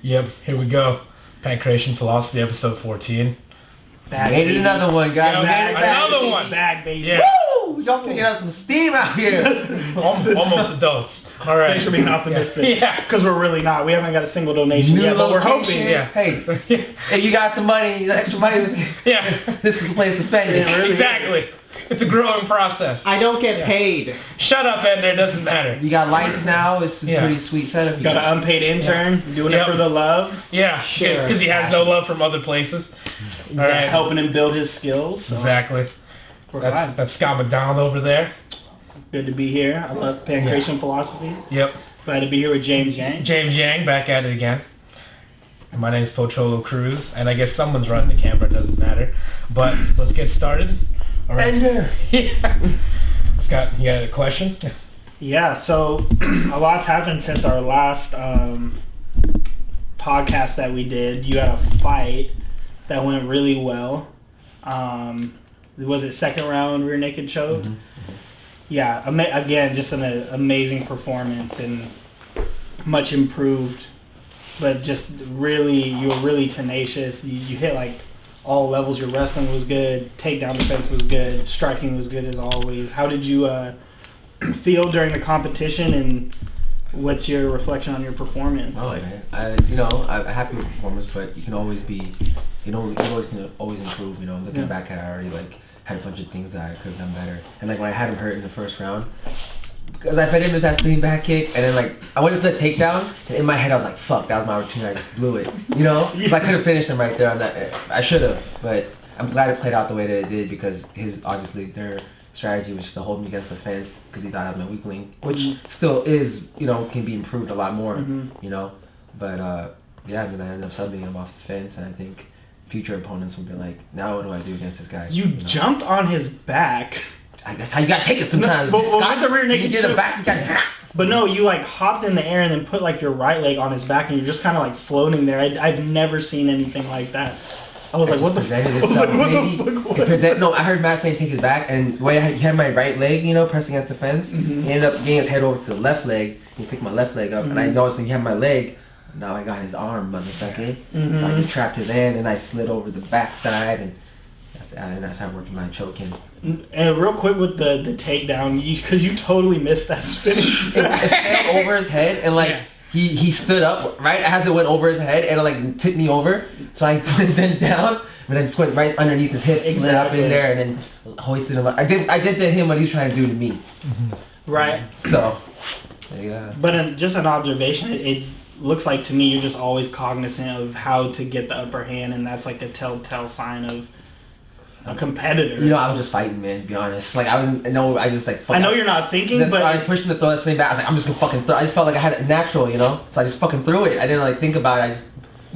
Yep, here we go. Pankration Philosophy, episode 14. Made it another one, guys. Another one. Back, baby. Yeah. Woo! Y'all picking up some steam out here. Almost adults. All right. Thanks for being optimistic. Yeah. Because we're really not. We haven't got a single donation New yet, but we're location. hoping. Yeah. Hey, if you got some money, extra money, Yeah. this is the place to spend it. really Exactly. It's a growing process. I don't get paid. Shut up, Ender. It doesn't matter. You got lights now. It's a pretty sweet setup. You Got an unpaid intern doing it for the love. Yeah, Sure. because he has no love from other places. All right. Helping him build his skills. So Exactly. we're That's glad. Scott McDonald over there. Good to be here. I love Pankration Philosophy. Yep. Glad to be here with James Yang. James Yang back at it again. And my name's Pocholo Cruz, and I guess someone's running the camera. It doesn't matter. But let's get started. All right. Ender. Yeah. Scott, you got a question? Yeah, so a lot's happened since our last podcast that we did. You had a fight that went really well. Was it second round rear naked choke? Mm-hmm. Yeah, again, just an amazing performance and much improved. But just really, you were really tenacious. You hit like all levels. Your wrestling was good. Takedown defense was good. Striking was good as always. How did you feel during the competition, and what's your reflection on your performance? Oh man, I'm happy with performance, but you can always be, you can always improve. Looking back at it, I already had a bunch of things that I could have done better. And when I had him hurt in the first round, because I fed him this spinning back kick, and then I went into the takedown, and in my head I was like, "Fuck, that was my opportunity. I just blew it." Because I could have finished him right there on that. I should have, but I'm glad it played out the way that it did, because their strategy was just to hold me against the fence because he thought I was my weak link, which still is, can be improved a lot more, But I ended up subbing him off the fence, and I think future opponents will be like, now what do I do against this guy? You jumped on his back. I guess how you gotta take it sometimes. But with the rear naked you get choke- it back, you gotta. But no, you hopped in the air and then put your right leg on his back, and you're just kind of floating there. I've never seen anything like that. I was like, what the fuck? I was like, what the fuck? No, I heard Matt saying take his back, and the way he had my right leg, pressing against the fence, he ended up getting his head over to the left leg. He picked my left leg up, and I noticed he had my leg. Now I got his arm, motherfucker. So I just trapped his hand, and I slid over the backside, and that's how I working my choking. And real quick with the takedown, because you totally missed that spinning. It sailed over his head, and he stood up right as it went over his head, and it tipped me over. So I bent down, and then just went right underneath his hips, slid up in there, and then hoisted him up. I did to him what he was trying to do to me. Right. So, yeah. But just an observation, it looks like to me you're just always cognizant of how to get the upper hand, and that's a telltale sign of a competitor. I was just fighting, man, to be honest. Fuck I know you're not thinking, but I pushed him to throw that spin back. I was like, I'm just gonna fucking throw. I just felt like I had it natural, So I just fucking threw it. I didn't think about it.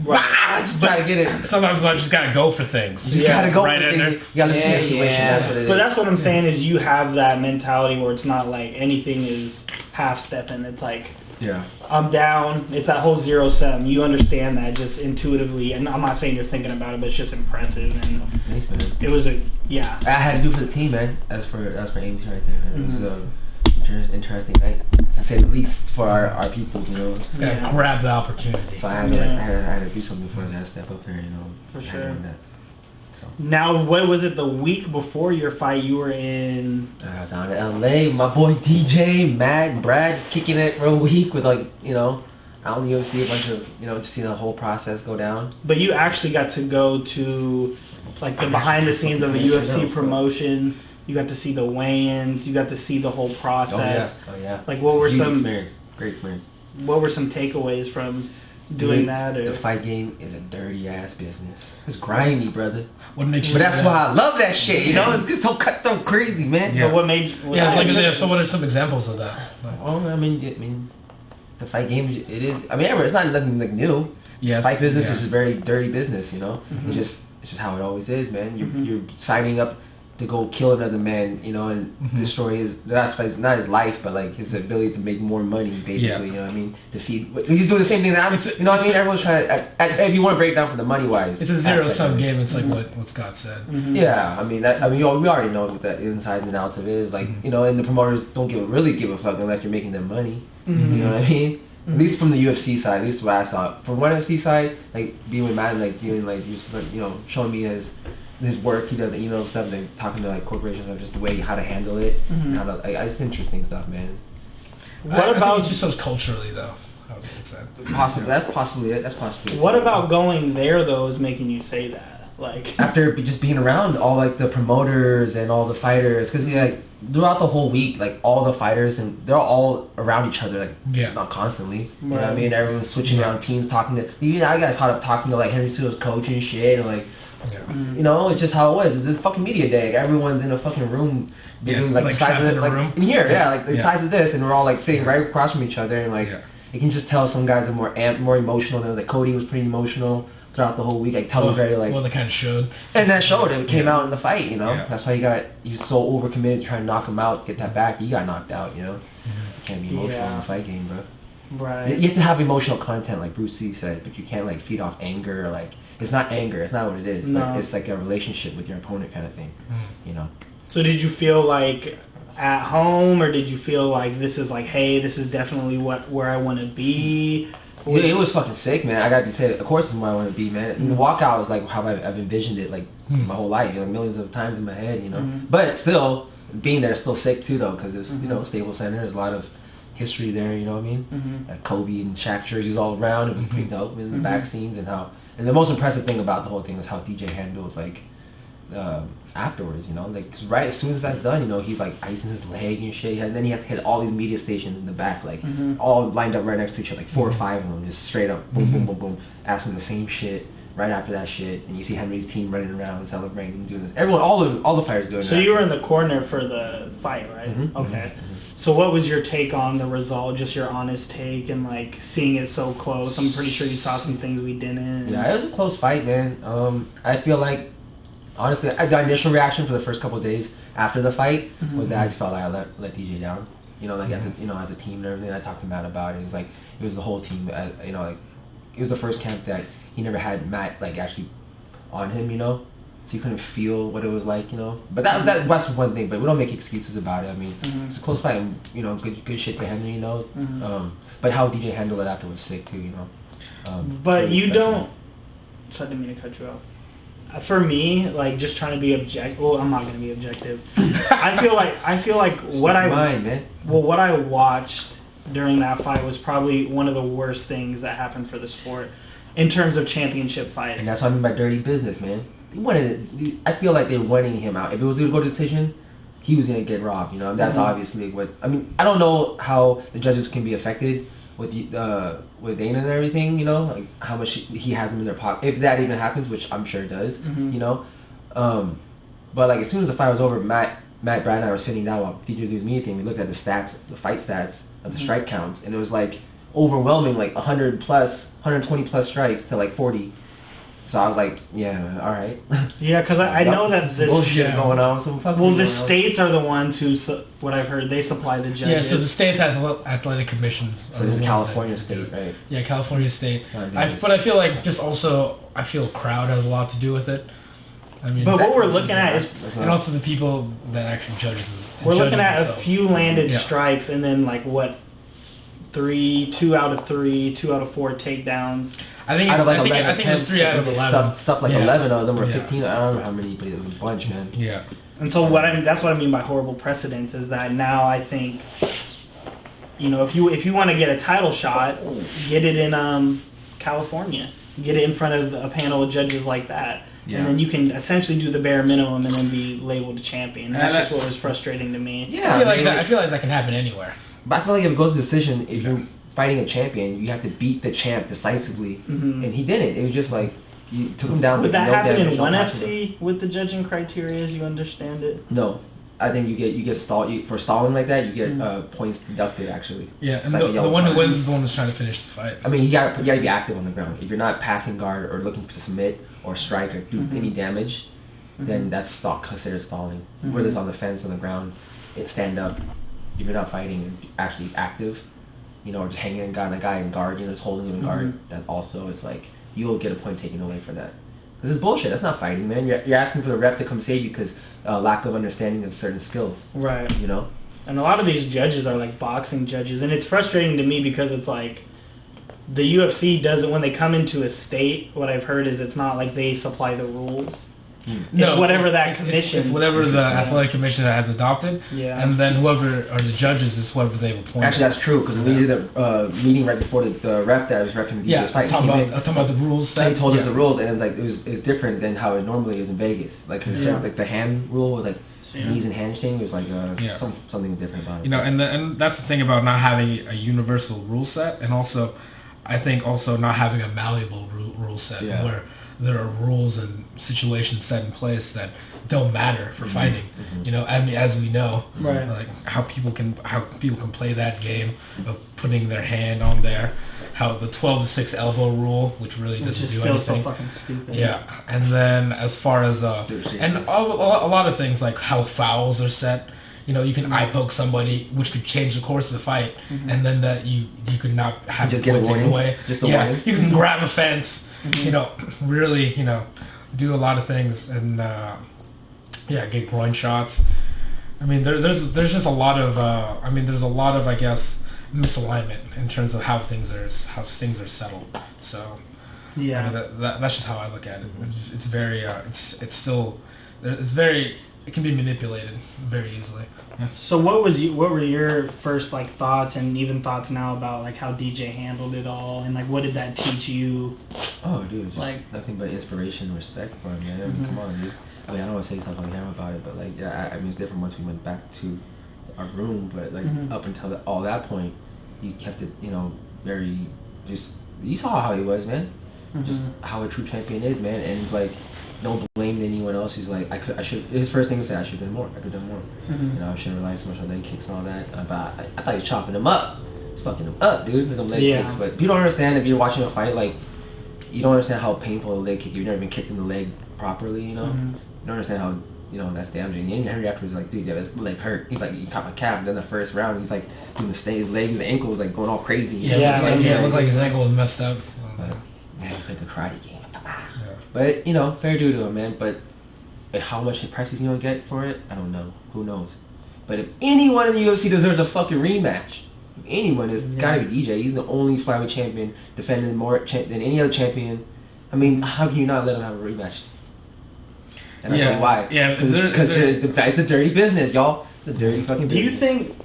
I just try to get it. Sometimes I just gotta go for things. You just gotta go right for in there. things. You gotta listen to your intuition. That's what it is. But that's what I'm saying is you have that mentality where it's not anything is half stepping. It's yeah. I'm down. It's that whole 0-7. You understand that just intuitively, and I'm not saying you're thinking about it, but it's just impressive. And Thanks, man. it was I had to do for the team, man. That's for AMT right there. Man. It was a interesting night, to say the least, for our people. Just gotta grab the opportunity. So I had to do something for us. I had to step up there, For I had sure. to do that. So. Now, what was it the week before your fight? You were in. I was out in LA. My boy DJ, Matt, Brad, just kicking it for a week with out in the UFC, a bunch of just seeing the whole process go down. But you actually got to go to the behind the scenes of a UFC promotion. You got to see the weigh-ins. You got to see the whole process. Oh yeah. What were Huge some experience? Great experience. What were some takeaways from doing that? Or? The fight game is a dirty ass business. It's grimy, brother. What makes you? But that's why I love that shit. It's so cutthroat, crazy, man. Yeah. But what made? So what are some examples of that? Well, I mean, the fight game, it is. I mean, it's not nothing new. Yeah. Fight business is a very dirty business. It's just how it always is, man. You're signing up to go kill another man, and destroy not his life, but his ability to make more money, basically. You know what I mean? To feed. He's doing the same thing that I'm. You know what I mean? Everyone's trying to. If you want to break it down for the money wise, it's a zero-sum game. It's what Scott said. Yeah, I mean we already know what the insides and outs of it is. And the promoters don't really give a fuck unless you're making them money. You know what I mean? At least from the UFC side, at least what I saw. From one UFC side, like being with Matt, like doing like just showing me his work he does, stuff, like talking to like corporations, of just the way how to handle it, and how to, like, it's interesting stuff, man. What about it just shows culturally though? I would think so. Possibly, that's possibly it. What about going there though is making you say that? Like after just being around all like the promoters and all the fighters, because like throughout the whole week, like all the fighters and they're all around each other, like not constantly. You know what I mean? Everyone's switching around teams, talking to. I got caught up talking to like Henry Cejudo's coach and shit, and like. Yeah. It's just how it was. It's a fucking media day. Like, everyone's in a fucking room, like the size of it, like in here, like the size of this, and we're all like sitting right across from each other, and like you can just tell some guys are more emotional. And like Cody was pretty emotional throughout the whole week. Like Tell was very like. Well, they kind of showed. And that showed. It came out in the fight. That's why he was so overcommitted to try to knock him out, to get that back. He got knocked out. You can't be emotional in the fight game, bro. Right. You have to have emotional content, like Bruce Lee said, but you can't like feed off anger or like. It's not anger. It's not what it is. No. Like, it's like a relationship with your opponent kind of thing. So did you feel like at home, or did you feel like this is like, hey, this is definitely where I want to be? It was fucking sick, man. I gotta say, of course, it's where I want to be, man. And the walkout was like how I've envisioned it, like my whole life, millions of times in my head, But still, being there is still sick too, though, because it's Staples Center. There's a lot of history there. You know what I mean? Like Kobe and Shaq jerseys all around. It was pretty dope in the back scenes and how. And the most impressive thing about the whole thing was how DJ handled like afterwards, like 'cause right as soon as that's done, he's like icing his leg and shit, and then he has to hit all these media stations in the back, like all lined up right next to each other, like 4 or 5 of them, just straight up, boom, boom, boom, boom, asking the same shit. Right after that shit, and you see Henry's team running around and celebrating, doing this. Everyone, all the fighters doing that. So you were in the corner for the fight, right? Okay. So what was your take on the result? Just your honest take, and like seeing it so close. I'm pretty sure you saw some things we didn't. Yeah, it was a close fight, man. I feel like, honestly, the initial reaction for the first couple of days after the fight was that I just felt like I let DJ down. As a team and everything. I talked to Matt about it. It was like it was the whole team. Like it was the first camp that he never had Matt like actually on him. So you couldn't feel what it was like, But that was one thing. But we don't make excuses about it. I mean, it's a close fight. And, good shit to Henry, But how DJ handled it after was sick too, But you don't. So I didn't mean to cut you off. For me, like just trying to be objective. Well, I'm not going to be objective. I feel like what I watched during that fight was probably one of the worst things that happened for the sport in terms of championship fights. And that's what I mean by dirty business, man. I feel like they're wanting him out. If it was going to go to decision, he was going to get robbed. That's obviously what. I mean, I don't know how the judges can be affected with Dana and everything. Like how much he has them in their pocket, if that even happens, which I'm sure it does. But like as soon as the fight was over, Matt, Brad, and I were sitting down while DJ was doing his media thing. We looked at the stats, the fight stats of the strike counts, and it was like overwhelming, like 100 plus, 120 plus strikes to like 40. So I was like, yeah, all right. Yeah, because I know that this bullshit going on. The states are the ones who, what I've heard, they supply the judges. Yeah, so the state athletic commissions. So this is California State, right? Yeah, California State. But I feel like I feel crowd has a lot to do with it. I mean, but what we're looking at is, and also the people that actually judge. We're looking at a few landed strikes, and then like what, 2 out of 3, 2 out of 4 takedowns. I think it was 3 out of 11. Stuff like 11 of them or 15. I don't know how many, but it was a bunch, man. Yeah. And so that's what I mean by horrible precedents is that now I think, if you want to get a title shot, get it in California, get it in front of a panel of judges like that. Yeah. And then you can essentially do the bare minimum and then be labeled a champion. And that's just what was frustrating to me. Yeah, I feel like that can happen anywhere. But I feel like if it goes to decision, if you're fighting a champion, you have to beat the champ decisively. And he didn't. It was just like, you took him down. Would that happen in ONE FC with the judging criteria as you understand it? No. I think you get stalled. For stalling like that, you get points deducted, actually. Yeah, and the one who wins is the one who's trying to finish the fight. I mean, you gotta be active on the ground. If you're not passing guard or looking to submit or strike or do any damage, then that's considered stalling. Whether it's on the fence, on the ground, stand up. If you're not fighting and actually active, or just hanging got a guy in guard, just holding him in guard, that also is like, you'll get a point taken away for that. This is bullshit. That's not fighting, man. You're asking for the ref to come save you because lack of understanding of certain skills. Right. And a lot of these judges are like boxing judges, and it's frustrating to me because it's like, the UFC doesn't, when they come into a state, what I've heard is it's not like they supply the rules. It's whatever that commission. It's whatever the athletic commission has adopted. Yeah. And then whoever are the judges is whoever they've appointed. Actually, that's true because we did a meeting right before the ref that was reffing DJ's fight. I'm talking about the rules. They told us the rules, and it's different than how it normally is in Vegas. Like like the hand rule with knees and hamstring. It was like something different about it. And that's the thing about not having a universal rule set, and also, I think also not having a malleable rule set where there are rules and situations set in place that don't matter for fighting. I mean, as we know, like how people can play that game of putting their hand on there, how the 12-6 elbow rule, which really doesn't do anything. Still so fucking stupid. Yeah, and then as far as and a lot of things like how fouls are set. You can eye poke somebody, which could change the course of the fight, and then that you could not have just get a warning. Away. Just a warning. You can grab a fence. Really, do a lot of things and get groin shots. I mean, there's just a lot of there's a lot of, I guess, misalignment in terms of how things are settled. So that's just how I look at it. It's very it can be manipulated very easily. Yeah. So what were your first thoughts and even thoughts now about how DJ handled it all, and what did that teach you? Oh, dude, just nothing but inspiration and respect for him, man. I mean, come on, dude. I mean, I don't want to say stuff on camera about it, but I mean, it's different once we went back to our room, but up until all that point, he kept it, very just. You saw how he was, man. Just how a true champion is, man, and it's don't blame anyone else. He's like, I should. His first thing was say, I should have done more. I could have done more. I shouldn't rely so much on leg kicks and all that. But I thought he was chopping him up. He's fucking him up, dude, with them leg kicks. But you don't understand if you're watching a fight, you don't understand how painful a leg kick. You've never been kicked in the leg properly, You don't understand how that's damaging. And Henry afterwards was like, dude, yeah, his leg hurt. He's like, you caught my calf. And then the first round, he's like, doing his leg, his ankle was going all crazy. It looked like his ankle was messed up. He played the karate game. But, fair due to him, man. But how much price he's going to get for it, I don't know. Who knows? But if anyone in the UFC deserves a fucking rematch, if anyone, it's got to be DJ. He's the only flyweight champion defending more than any other champion. I mean, how can you not let him have a rematch? And I tell you why. Yeah, because it's a dirty business, y'all. It's a dirty fucking business. Do you think...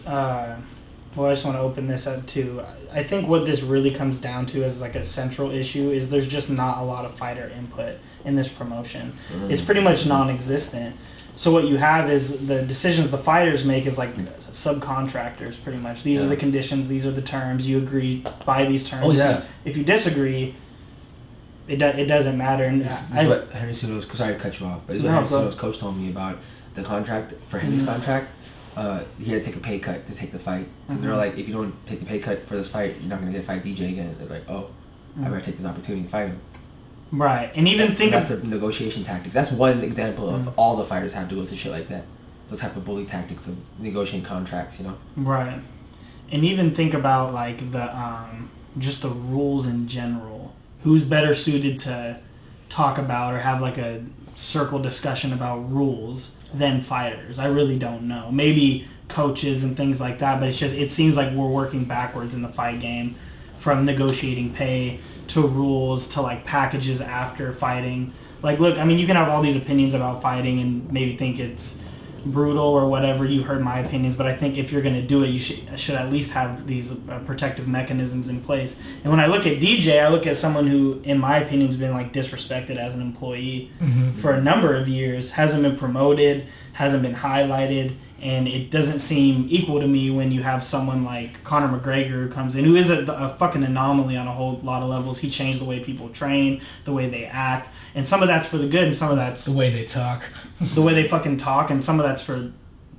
well, I just want to open this up too. I think what this really comes down to as a central issue is there's just not a lot of fighter input in this promotion. It's pretty much non-existent. So what you have is the decisions the fighters make is subcontractors pretty much. These are the conditions, these are the terms, you agree by these terms. Oh yeah. If you disagree, it doesn't matter. And this is what Henry Cejudo's, sorry to cut you off, but this is what Henry Cejudo's coach told me about the contract for Henry's contract. He had to take a pay cut to take the fight. Because they're like, if you don't take a pay cut for this fight, you're not going to get to fight DJ again. They're like, I better take this opportunity and fight him. Right. And even think that's the negotiation tactics. That's one example of all the fighters have to go through shit like that. Those type of bully tactics of negotiating contracts, Right. And even think about the just the rules in general. Who's better suited to talk about or have a circle discussion about rules than fighters? I really don't know. Maybe coaches and things like that, but it seems like we're working backwards in the fight game, from negotiating pay to rules to packages after fighting. Look, I mean, you can have all these opinions about fighting and maybe think it's brutal or whatever. You heard my opinions, but I think if you're going to do it, you should at least have these protective mechanisms in place. And when I look at DJ, I look at someone who, in my opinion, has been disrespected as an employee for a number of years, hasn't been promoted, hasn't been highlighted, and it doesn't seem equal to me when you have someone like Conor McGregor who comes in, who is a fucking anomaly on a whole lot of levels. He changed the way people train, the way they act, and some of that's for the good, and some of that's the way they talk, the way they fucking talk, and some of that's for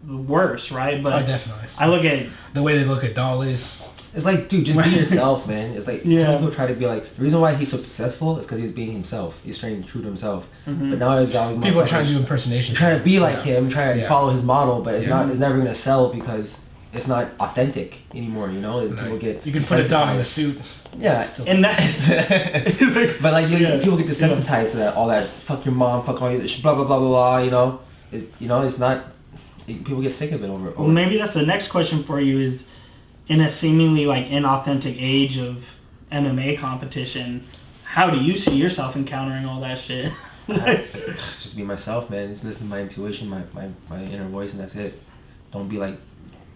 the worse, right? But definitely. I look at the way they look at dollies. It's dude, just be yourself, man. It's people try to be the reason why he's so successful is because he's being himself. He's staying true to himself. But now people are trying to do impersonations. Trying to be like him, trying to follow his model, but it's never going to sell because it's not authentic anymore, People get you can put a dog in a suit. Yeah, and that's but people get desensitized to that, all that fuck your mom, fuck all you, blah blah blah blah blah. It's not. People get sick of it over. Well, maybe that's the next question for you is, in a seemingly inauthentic age of MMA competition. How do you see yourself encountering all that shit? Just be myself, man. Just listen to my intuition, my inner voice, and that's it. Don't be like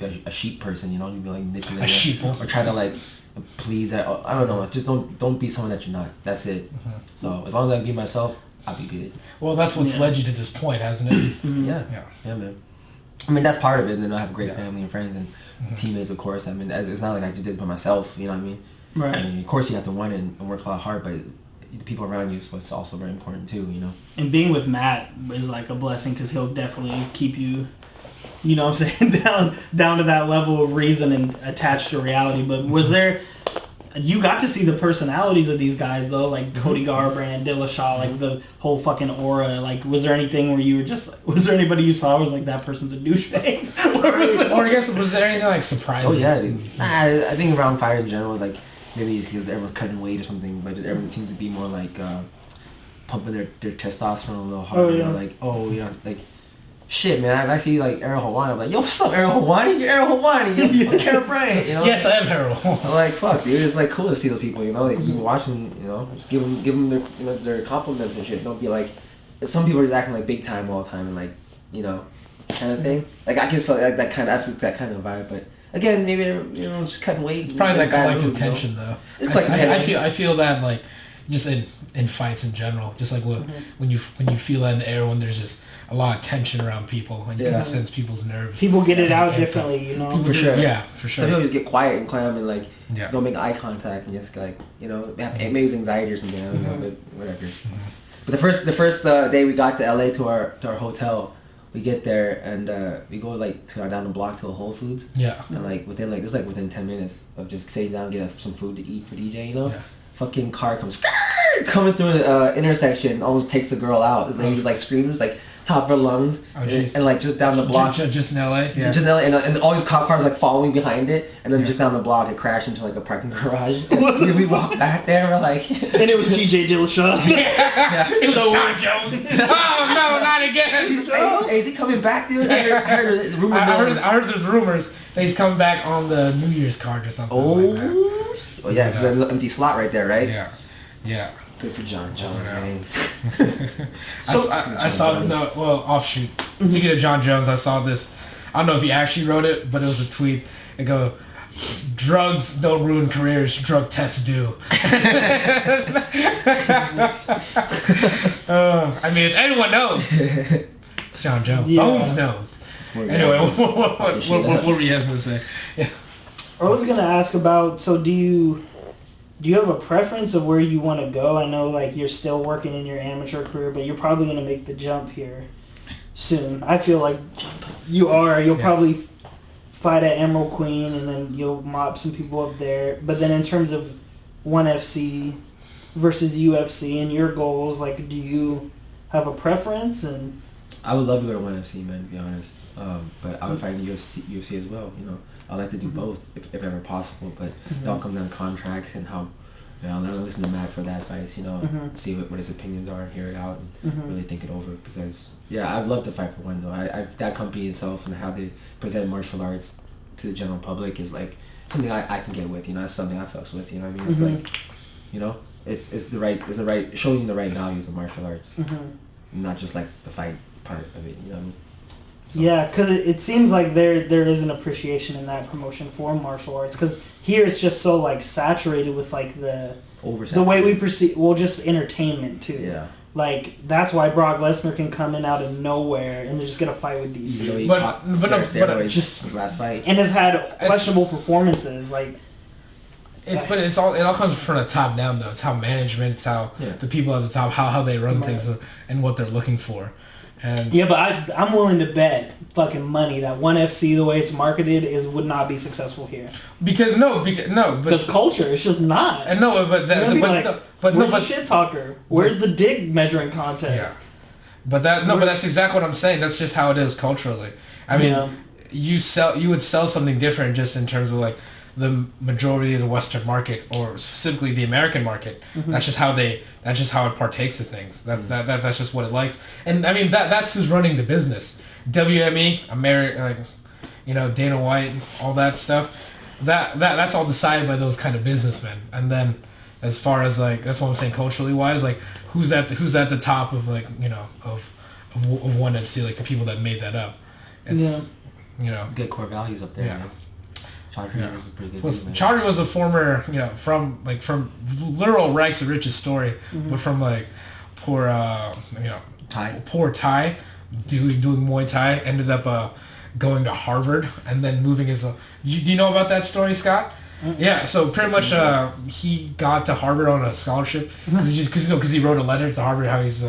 a sheep person, you know. You be like manipulating A sheeple. or try to like please. I don't know. Just don't be someone that you're not. That's it. So as long as I be myself, I'll be good. Well, that's what's led you to this point, hasn't it? Yeah, man. I mean, that's part of it. And then I have a great family and friends and teammates, of course. I mean, it's not like I just did it by myself. You know what I mean? Right. I mean, of course, you have to want it and work a lot hard, but the people around you is what's also very important too. You know. And being with Matt is like a blessing because he'll definitely keep you, you know what I'm saying, down to that level of reason and attached to reality. But was there, you got to see the personalities of these guys though, like Cody Garbrandt, Dillashaw, like the whole fucking aura. Like, was there anything where you were just, was there anybody you saw was like, that person's a douchebag? Or I guess, was there anything like surprising? Oh yeah, dude. I think around fire in general, like maybe because everyone's cutting weight or something, but just everyone seems to be more like pumping their testosterone a little harder. You know, like, oh, you know, like, shit, man. I see like Ariel Helwani. I'm like, yo, what's up, Ariel Helwani? You're Ariel Helwani. You're Kara Bryant. You know? Yes, I am Harold. I'm like, fuck, dude. It's like cool to see those people. You know, like you watch them. You know, just give them their, you know, their compliments and shit. Don't be like, some people are just acting like big time all the time and like, you know, kind of thing. Like I just felt like that kind of, that's just that kind of vibe, but. Again, maybe, you know, just cutting weight. It's probably that collective tension, though. It's collective tension. I feel that like just in fights in general, just like when you feel that in the air when there's just a lot of tension around people and you can sense people's nerves. People get it out differently, you know. For sure. Yeah, for sure. Some people just get quiet and clam and like don't make eye contact and just like, you know, maybe it's anxiety or something. I don't know, but whatever. But the first day we got to LA to our hotel. We get there and we go like down the block to a Whole Foods. Yeah. And like within 10 minutes of just sitting down, get some food to eat for DJ, you know. Yeah. Fucking car comes coming through the intersection, almost takes the girl out. This lady just like screams like top of her lungs, and like just down the block. Just in LA. Yeah. Just in LA, and all these cop cars like following behind it, and then just down the block it crashed into like a parking garage. And we walked back there, we're like, and it was TJ Dillashaw. It was John Jones. Oh no, not again! Hey, is he coming back, dude? I heard there's rumors that he's coming back on the New Year's card or something. Like that. Oh yeah, because there's an empty slot right there, right? Yeah, yeah. Good for John Jones, man. So I saw offshoot. Speaking of John Jones, I saw this. I don't know if he actually wrote it, but it was a tweet. It go, drugs don't ruin careers, drug tests do. I mean, anyone knows. It's John Jones. Yeah. Bones knows. Anyway, what were you guys going to say? Yeah. I was going to ask about, so do you have a preference of where you want to go? I know like you're still working in your amateur career, but you're probably going to make the jump here soon. I feel like you are. You'll probably fight at Emerald Queen, and then you'll mop some people up there. But then in terms of 1FC versus UFC and your goals, like, do you have a preference? And I would love to go to 1FC, man, to be honest. But I would fight in UFC as well, you know. I like to do both if ever possible, but it all comes down to contracts and how, you know, I'll listen to Matt for that advice, you know, see what his opinions are, hear it out, and really think it over. Because, yeah, I'd love to fight for one, though. That company itself and how they present martial arts to the general public is, like, something I can get with, you know. That's something I fucks with, you know what I mean? It's like, you know, it's the right, showing you the right values of martial arts, not just, like, the fight part of it, you know what I mean? So. Yeah, because it seems like there is an appreciation in that promotion for martial arts. Because here it's just so like saturated with like the way we perceive, well, just entertainment too. Yeah. Like that's why Brock Lesnar can come in out of nowhere and they're just gonna fight with DC. But just last fight and has had questionable performances. Like, it all comes from the top down though. It's how management, it's how the people at the top, how they run things and what they're looking for. And yeah, but I'm willing to bet fucking money that 1FC, the way it's marketed, would not be successful here. Because culture, it's just not. And where's the shit talker? Where's the dig measuring contest? Yeah, but that's exactly what I'm saying. That's just how it is culturally. I mean, you would sell something different just in terms of like the majority of the Western market, or specifically the American market. That's just how it partakes of things. That's just what it likes. And I mean that's who's running the business. WME, Dana White, all that stuff. that's all decided by those kind of businessmen. And then as far as like, that's what I'm saying culturally wise, like who's at the top of like, you know, of one MC, like the people that made that up. It's, you know, good core values up there. Yeah. Man. Chaudhry was a pretty good dude, man. Chaudhry was a former, you know, from literal rags of riches story, but from like poor, you know, poor Thai, doing Muay Thai, ended up going to Harvard and then moving his. Do you know about that story, Scott? Yeah, so pretty much he got to Harvard on a scholarship because he wrote a letter to Harvard how he's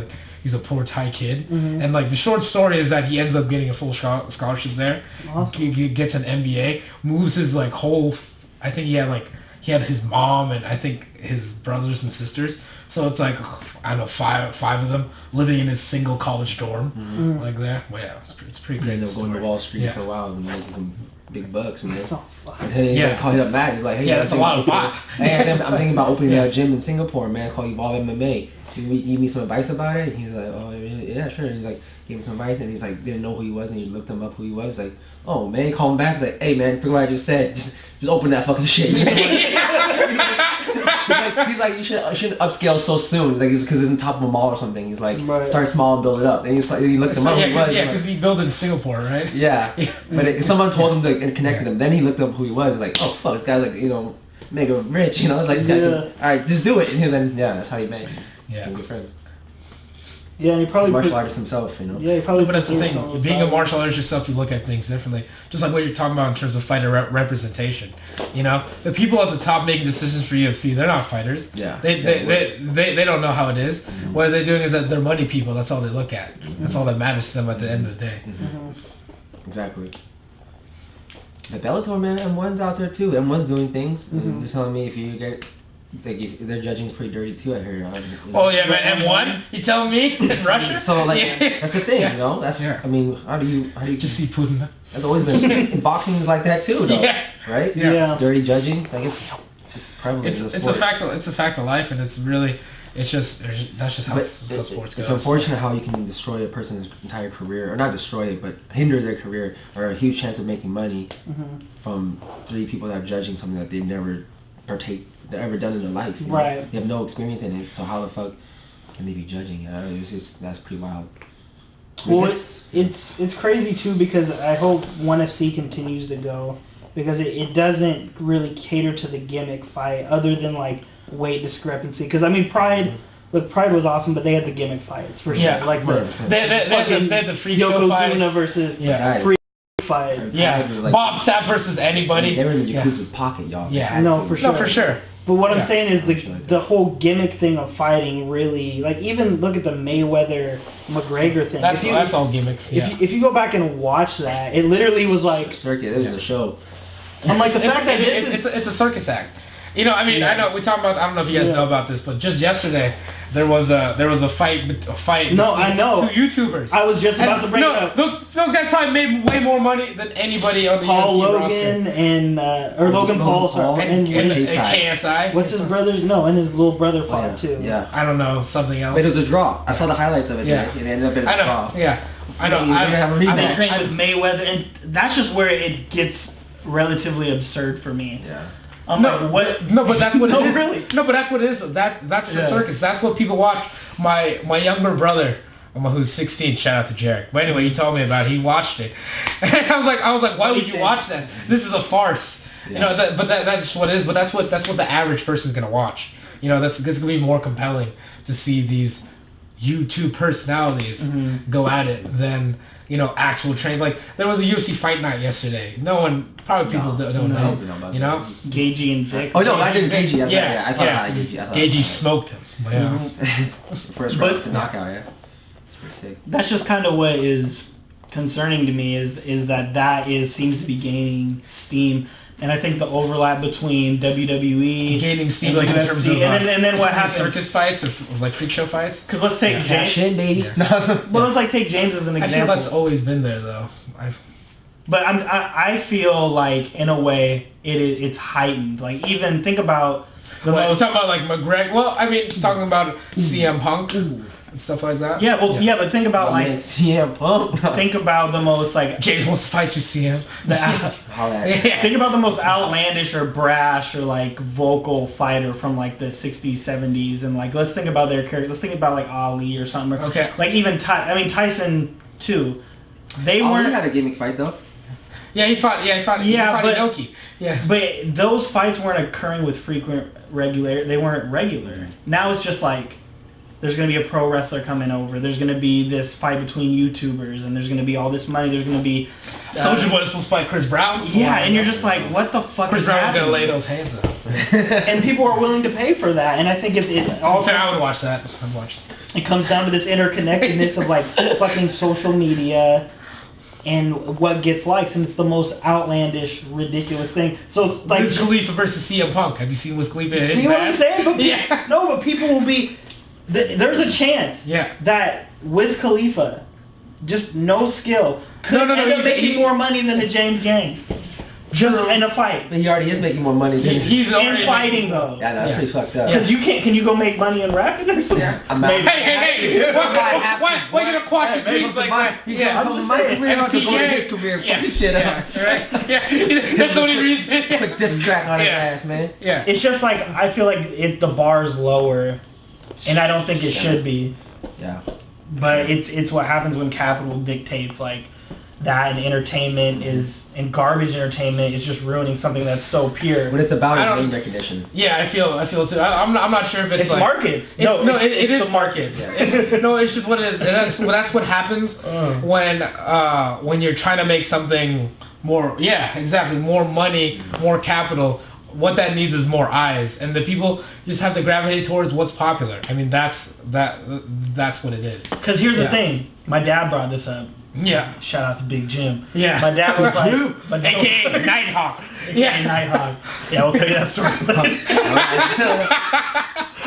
a poor Thai kid, and like the short story is that he ends up getting a full scholarship there. Awesome. He gets an MBA, moves his like whole. I think he had his mom and I think his brothers and sisters. So it's like I don't know five of them living in his single college dorm like there. Well, yeah, it's pretty crazy. Ended up going to Wall Street for a while and making some big bucks, man. Oh, fuck. And he called him up mad. He's like, hey, that's a lot of pot. Hey, I'm thinking about opening a gym in Singapore, man. Call you Ball MMA. You need me some advice about it? And he's like, oh yeah, sure. And he's like, gave him some advice, and he's like, didn't know who he was, and he looked him up who he was. Like, oh man, he called him back. He's like, hey man, forget what I just said. Just open that fucking shit. He's like, you shouldn't upscale so soon. He's like, because it's on top of a mall or something. He's like, start small and build it up. And he's like, he looked him up. Because he built it in Singapore, right? Yeah, but someone told him to and connected him. Then he looked up who he was. He's like, oh fuck, this guy's like, you know, mega rich. You know, like this guy. All right, just do it. And then that's how he made. Yeah, good friends. Yeah, and he probably he's a martial artist himself, you know. Yeah, he probably. But that's the thing. Being a martial artist yourself, you look at things differently. Just like what you're talking about in terms of fighter representation. You know, the people at the top making decisions for UFC, they're not fighters. Yeah. They don't know how it is. Mm-hmm. What they're doing is that they're money people. That's all they look at. Mm-hmm. That's all that matters to them at the end of the day. Mm-hmm. Exactly. The Bellator, man, M1's out there too. M1's doing things. Mm-hmm. You're telling me if you get. Their judging's pretty dirty too. I heard. Oh yeah, man. M1? You telling me in Russia? So like, that's the thing, you know. That's. I mean, how do you just see Putin? That's always been boxing is like that too, though. Yeah. Right? Yeah. Dirty judging. I guess just prevalent in the sport. It's a fact of life, and it's really. That's just how sports goes. It's unfortunate how you can destroy a person's entire career, or not destroy it, but hinder their career, or a huge chance of making money from 3 people that are judging something that they've never ever done in their life. You know? Right. They have no experience in it, so how the fuck can they be judging? That's pretty wild. Well, it's crazy too because I hope ONE FC continues to go because it doesn't really cater to the gimmick fight other than like weight discrepancy. Because I mean Pride. Look, Pride was awesome, but they had the gimmick fights for sure. Yeah, like they had the free show fights. Yokozuna versus free fights. Yeah, like, Bob Sapp versus anybody. They were in the Yakuza's pocket, y'all. Yeah, no, for sure. No, for sure. But what I'm saying is the whole gimmick thing of fighting really, like even look at the Mayweather McGregor thing. That's all gimmicks. If you go back and watch that, it literally was like circuit. It was a show. I'm like the fact that it's a circus act. You know, I mean, I know we talk about. I don't know if you guys know about this, but just yesterday there was a fight. No, I know. 2 YouTubers. I was just about to bring it up. Those guys probably made way more money than anybody on the Paul UFC Logan roster. and Logan Paul and KSI. What's his brother? No, and his little brother fought too. Yeah, I don't know, something else. But it was a draw. I saw the highlights of it. Yeah, it ended up in a draw. Yeah, I know. They trained with Mayweather, and that's just where it gets relatively absurd for me. Yeah. What? No, but that's what it is. Really? No, but that's what it is. That's the circus. That's what people watch. My younger brother, who's 16, shout out to Jarek. But anyway, he told me about it. He watched it. And I was like, why would you watch that? This is a farce. Yeah. You know, that's what it is. But that's what the average person is gonna watch. You know, this is gonna be more compelling to see these YouTube personalities go at it than, you know, actual training. Like, there was a UFC fight night yesterday. Probably people don't know. You know? Gagey and Vic. Oh, no, I didn't Gagey. I saw Gagey. Gagey smoked him. Yeah. First round for knockout, yeah. It's pretty sick. That's just kind of what is concerning to me is that seems to be gaining steam. And I think the overlap between WWE gaining steam, like in terms of and then what happens? Circus fights or like freak show fights. Because let's take James. Baby. Yeah. Let's like take James as an example. I feel that's always been there though. But I feel like in a way it's heightened. Like even think about we're talking about like McGregor. Well, I mean, talking about CM Punk. and stuff like that. Yeah, well, yeah, but think about like CM Punk. think about the most like James wants to fight you, CM. think about the most outlandish or brash or like vocal fighter from like the 60s, 70s, and like let's think about their character. Let's think about like Ali or something. Okay. Like even Tyson too. They Ali weren't had a gimmick fight though. Yeah, he fought Inoki. Yeah. But those fights weren't occurring with they weren't regular. Now it's just like there's going to be a pro wrestler coming over. There's going to be this fight between YouTubers, and there's going to be all this money. There's going to be Soulja Boy is supposed to fight Chris Brown. Yeah, and you're just like, what the fuck? Chris is Brown happening? gonna lay those hands up. And people are willing to pay for that. And I think I would watch that. I'd watch. It comes down to this interconnectedness of like fucking social media and what gets likes, and it's the most outlandish, ridiculous thing. So like Wiz Khalifa versus CM Punk. Have you seen Wiz Khalifa? See what I'm saying? But yeah. No, but people will be. There's a chance that Wiz Khalifa, just no skill, could end up making more money than a James Yang. Just in a fight. He already is making more money than he's in fighting though. Yeah, that's pretty fucked up. Because can you go make money in rapping or something? Yeah. Hey! Why you gonna quash your dreams like that? Yeah, I'm just saying. His career. Shit out. Right? Yeah. That's the only reason. Quick diss track on his ass, man. Yeah. It's just like I feel like the bar's lower, and I don't think it should be. Yeah. But it's what happens when capital dictates like that, and entertainment and garbage entertainment is just ruining something that's so pure. What it's about is name recognition. Yeah, I feel too. I'm not sure if it's like, markets. It is the markets. Yeah. It's just what it is. And that's what happens when you're trying to make something more. Yeah, exactly. More money, more capital. What that needs is more eyes, and the people just have to gravitate towards what's popular. I mean, that's what it is. Because here's the thing. My dad brought this up. Yeah. Shout out to Big Jim. Yeah. My dad was like... AKA Nighthawk. Yeah. Nighthawk. Yeah, we'll tell you that story.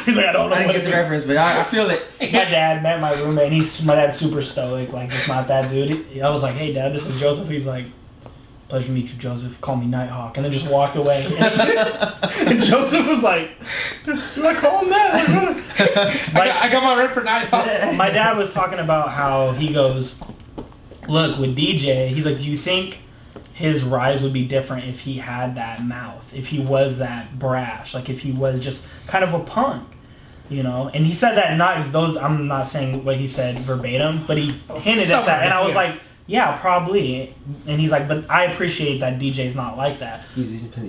He's like, I don't know. I didn't get the reference, but I feel it. My dad met my roommate, and my dad's super stoic. Like, it's not that dude. I was like, hey, Dad, this is Joseph. He's like, pleasure to meet you, Joseph. Call me Nighthawk. And then just walked away. And Joseph was like, do I call him that? I got my rep for Nighthawk. My dad was talking about how he goes... Look, with DJ, he's like, do you think his rise would be different if he had that mouth? If he was that brash? Like, if he was just kind of a punk? You know? And he said that I'm not saying what he said verbatim, but he hinted at that. And I was like, yeah, probably. And he's like, but I appreciate that DJ's not like that.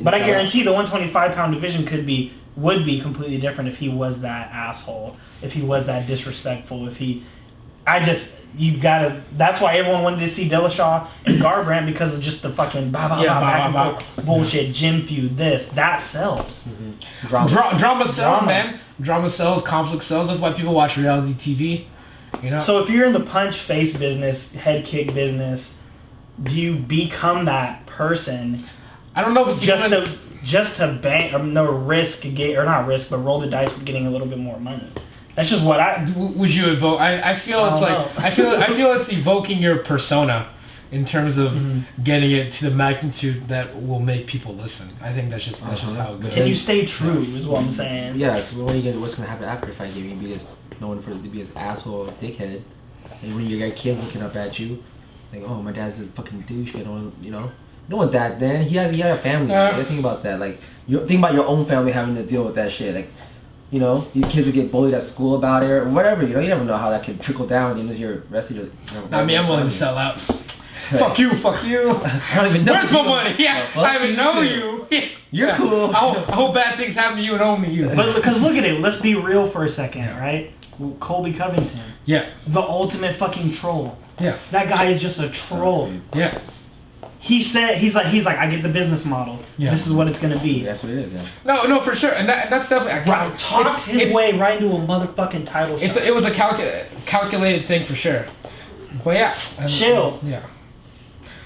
But I guarantee the 125-pound division would be completely different if he was that asshole, if he was that disrespectful, that's why everyone wanted to see Dillashaw and Garbrandt, because of just the fucking bullshit, gym feud, that sells. Mm-hmm. Drama sells, man. Drama sells, conflict sells. That's why people watch reality TV. You know? So if you're in the punch face business, head kick business, do you become that person? I don't know if it's just to bank, or no risk, or not risk, but roll the dice with getting a little bit more money. That's just what would you evoke? I feel it's like I feel it's evoking your persona in terms of getting it to the magnitude that will make people listen. I think that's just how it goes. Can you stay true? Is what I'm saying. Yeah, it's when you get what's gonna happen after the fight game. You be this known to be this asshole dickhead, and when you got kids looking up at you, like, oh, my dad's a fucking douche. I don't, you know. You don't want that, then. He had a family. You gotta think about that. Like, you think about your own family having to deal with that shit. Like, you know, your kids would get bullied at school about it or whatever. You know, you never know how that can trickle down into your rest of your. I mean, I'm willing to sell out. Fuck you. I don't even know. Where's my money? Yeah, I don't even know you. You're cool. I hope bad things happen to you and only you. But because look at it. Let's be real for a second, right? Colby Covington. Yeah. The ultimate fucking troll. Yes. That guy is just a troll. Yes. He's like, I get the business model. Yeah. This is what it's gonna be. That's what it is, yeah. No, for sure, and that's definitely talked his way right into a motherfucking title shot. It was a calculated thing for sure. But yeah, Chael. Yeah.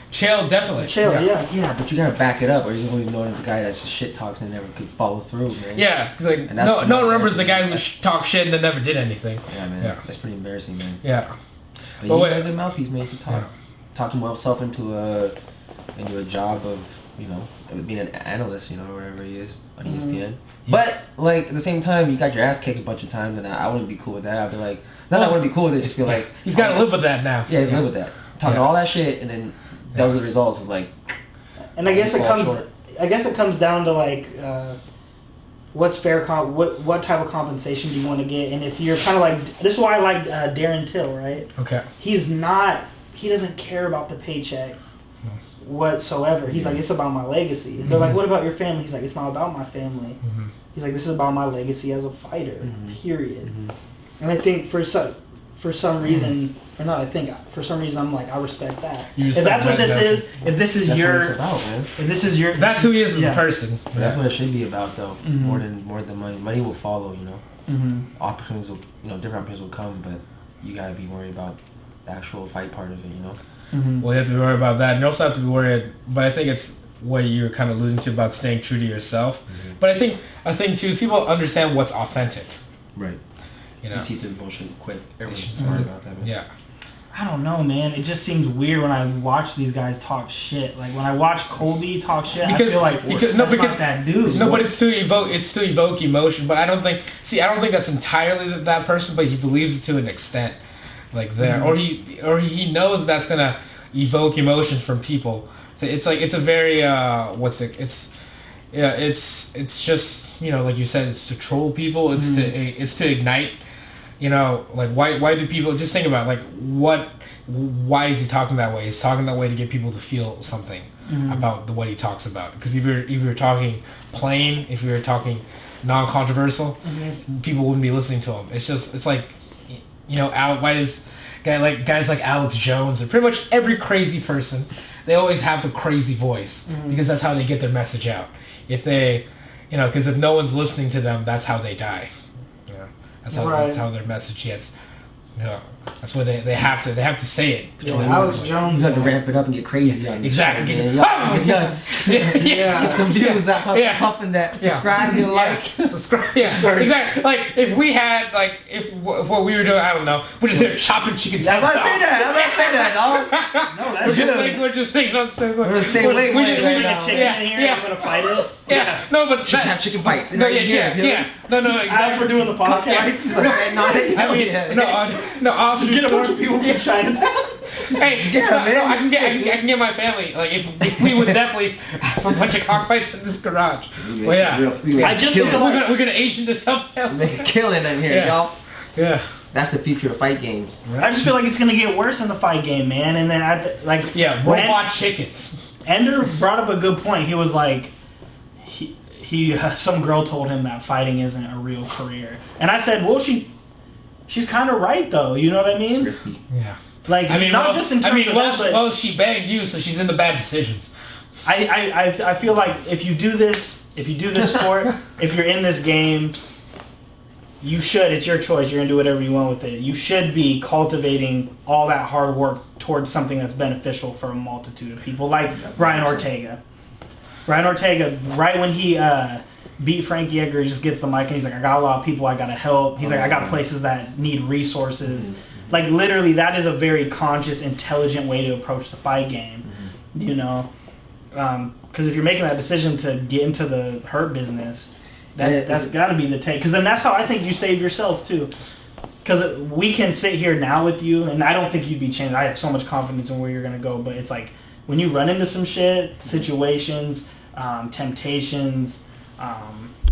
Chael, definitely. Chael, yeah. Yeah, but you gotta back it up, or you don't even know the guy that just shit talks and never could follow through, man. Yeah, because like no one remembers the guy who talked shit and then never did anything. Yeah, man. Yeah. That's pretty embarrassing, man. Yeah. But you got a good mouthpiece, man. You can talk himself into a job of, you know, being an analyst, you know, wherever he is on ESPN. Yeah. But like at the same time, you got your ass kicked a bunch of times, and I wouldn't be cool with that. I'd be like, Not that I want to be cool with it, just be like... He's got to live with that now. Yeah, he's live with that. Talking all that shit, and then that was the results. Is like... And I guess it comes down to like... what's fair? What type of compensation do you want to get? And if you're kind of like, this is why I like Darren Till, right? Okay. He doesn't care about the paycheck whatsoever. He's like, it's about my legacy. They're like, what about your family? He's like, it's not about my family. He's like, this is about my legacy as a fighter. Period. And I think for some reason, or not, I think for some reason I'm like, I respect that. If that's what this is, if this is that's who he is as a person. But that's what it should be about, though. More than money. Money will follow, you know. Opportunities will, different opportunities will come, but you gotta be worried about the actual fight part of it, you know. Well, you have to be worried about that, and you also have to be worried. But I think it's what you're kind of alluding to about staying true to yourself. But I think too, is people understand what's authentic. Right. You see through the bullshit quick. Everyone's smart about that, man. Yeah. I don't know, man. It just seems weird when I watch these guys talk shit. Like when I watch Colby talk shit, I feel like that's not that dude. No, but it's to evoke emotion. But I don't think that's entirely that person. But he believes it to an extent, like there, or he knows that's gonna evoke emotions from people. So it's like it's a very it's just like you said, it's to troll people. It's to ignite. Like why do people just think about why is he talking that way? He's talking that way to get people to feel something about what he talks about. Because if you're talking plain, if you're talking non-controversial, people wouldn't be listening to him. It's like why does guys like Alex Jones and pretty much every crazy person, they always have a crazy voice because that's how they get their message out. If they, because if no one's listening to them, that's how they die. That's how their message gets. That's why they have to say it. Yeah, Alex Jones had to ramp it up and get crazy on exactly. Get confused. Puffing that. Subscribe and like. Subscribe. Yeah, exactly. Like if we had if what we were doing, I don't know, we're just there chopping chickens. I'm not saying that. Dog. No, that's good. We're just saying on same way. We're the same way. We're just chicken in here. You're gonna fight us. Yeah. No, but have chicken bites. No, yeah. No, exactly. As we're doing the podcast. Just get a bunch of people from Chinatown. Hey, I can get my family. Like if we would definitely have a bunch of cockfights in this garage. Well, yeah. We're gonna Asian this up. Make a killing in here, y'all. Yeah. That's the future of fight games. Right? I just feel like it's gonna get worse in the fight game, man. And then robot chickens. Ender brought up a good point. He was like, some girl told him that fighting isn't a real career, and I said, well, she's kind of right, though. You know what I mean? It's risky. Yeah. Just in terms of that, but she banged you, so she's in the bad decisions. I feel like if you do this sport, if you're in this game, you should. It's your choice. You're gonna do whatever you want with it. You should be cultivating all that hard work towards something that's beneficial for a multitude of people, like Brian Ortega. Brian Ortega, right when he beat Frankie Edgar, he just gets the mic and he's like, I got a lot of people I gotta help. He's like, I got places that need resources. Like literally, that is a very conscious, intelligent way to approach the fight game. Because if you're making that decision to get into the hurt business, that's got to be the take. Because then that's how I think you save yourself too. Because we can sit here now with you, and I don't think you'd be changed. I have so much confidence in where you're gonna go, but it's like when you run into some situations, temptations.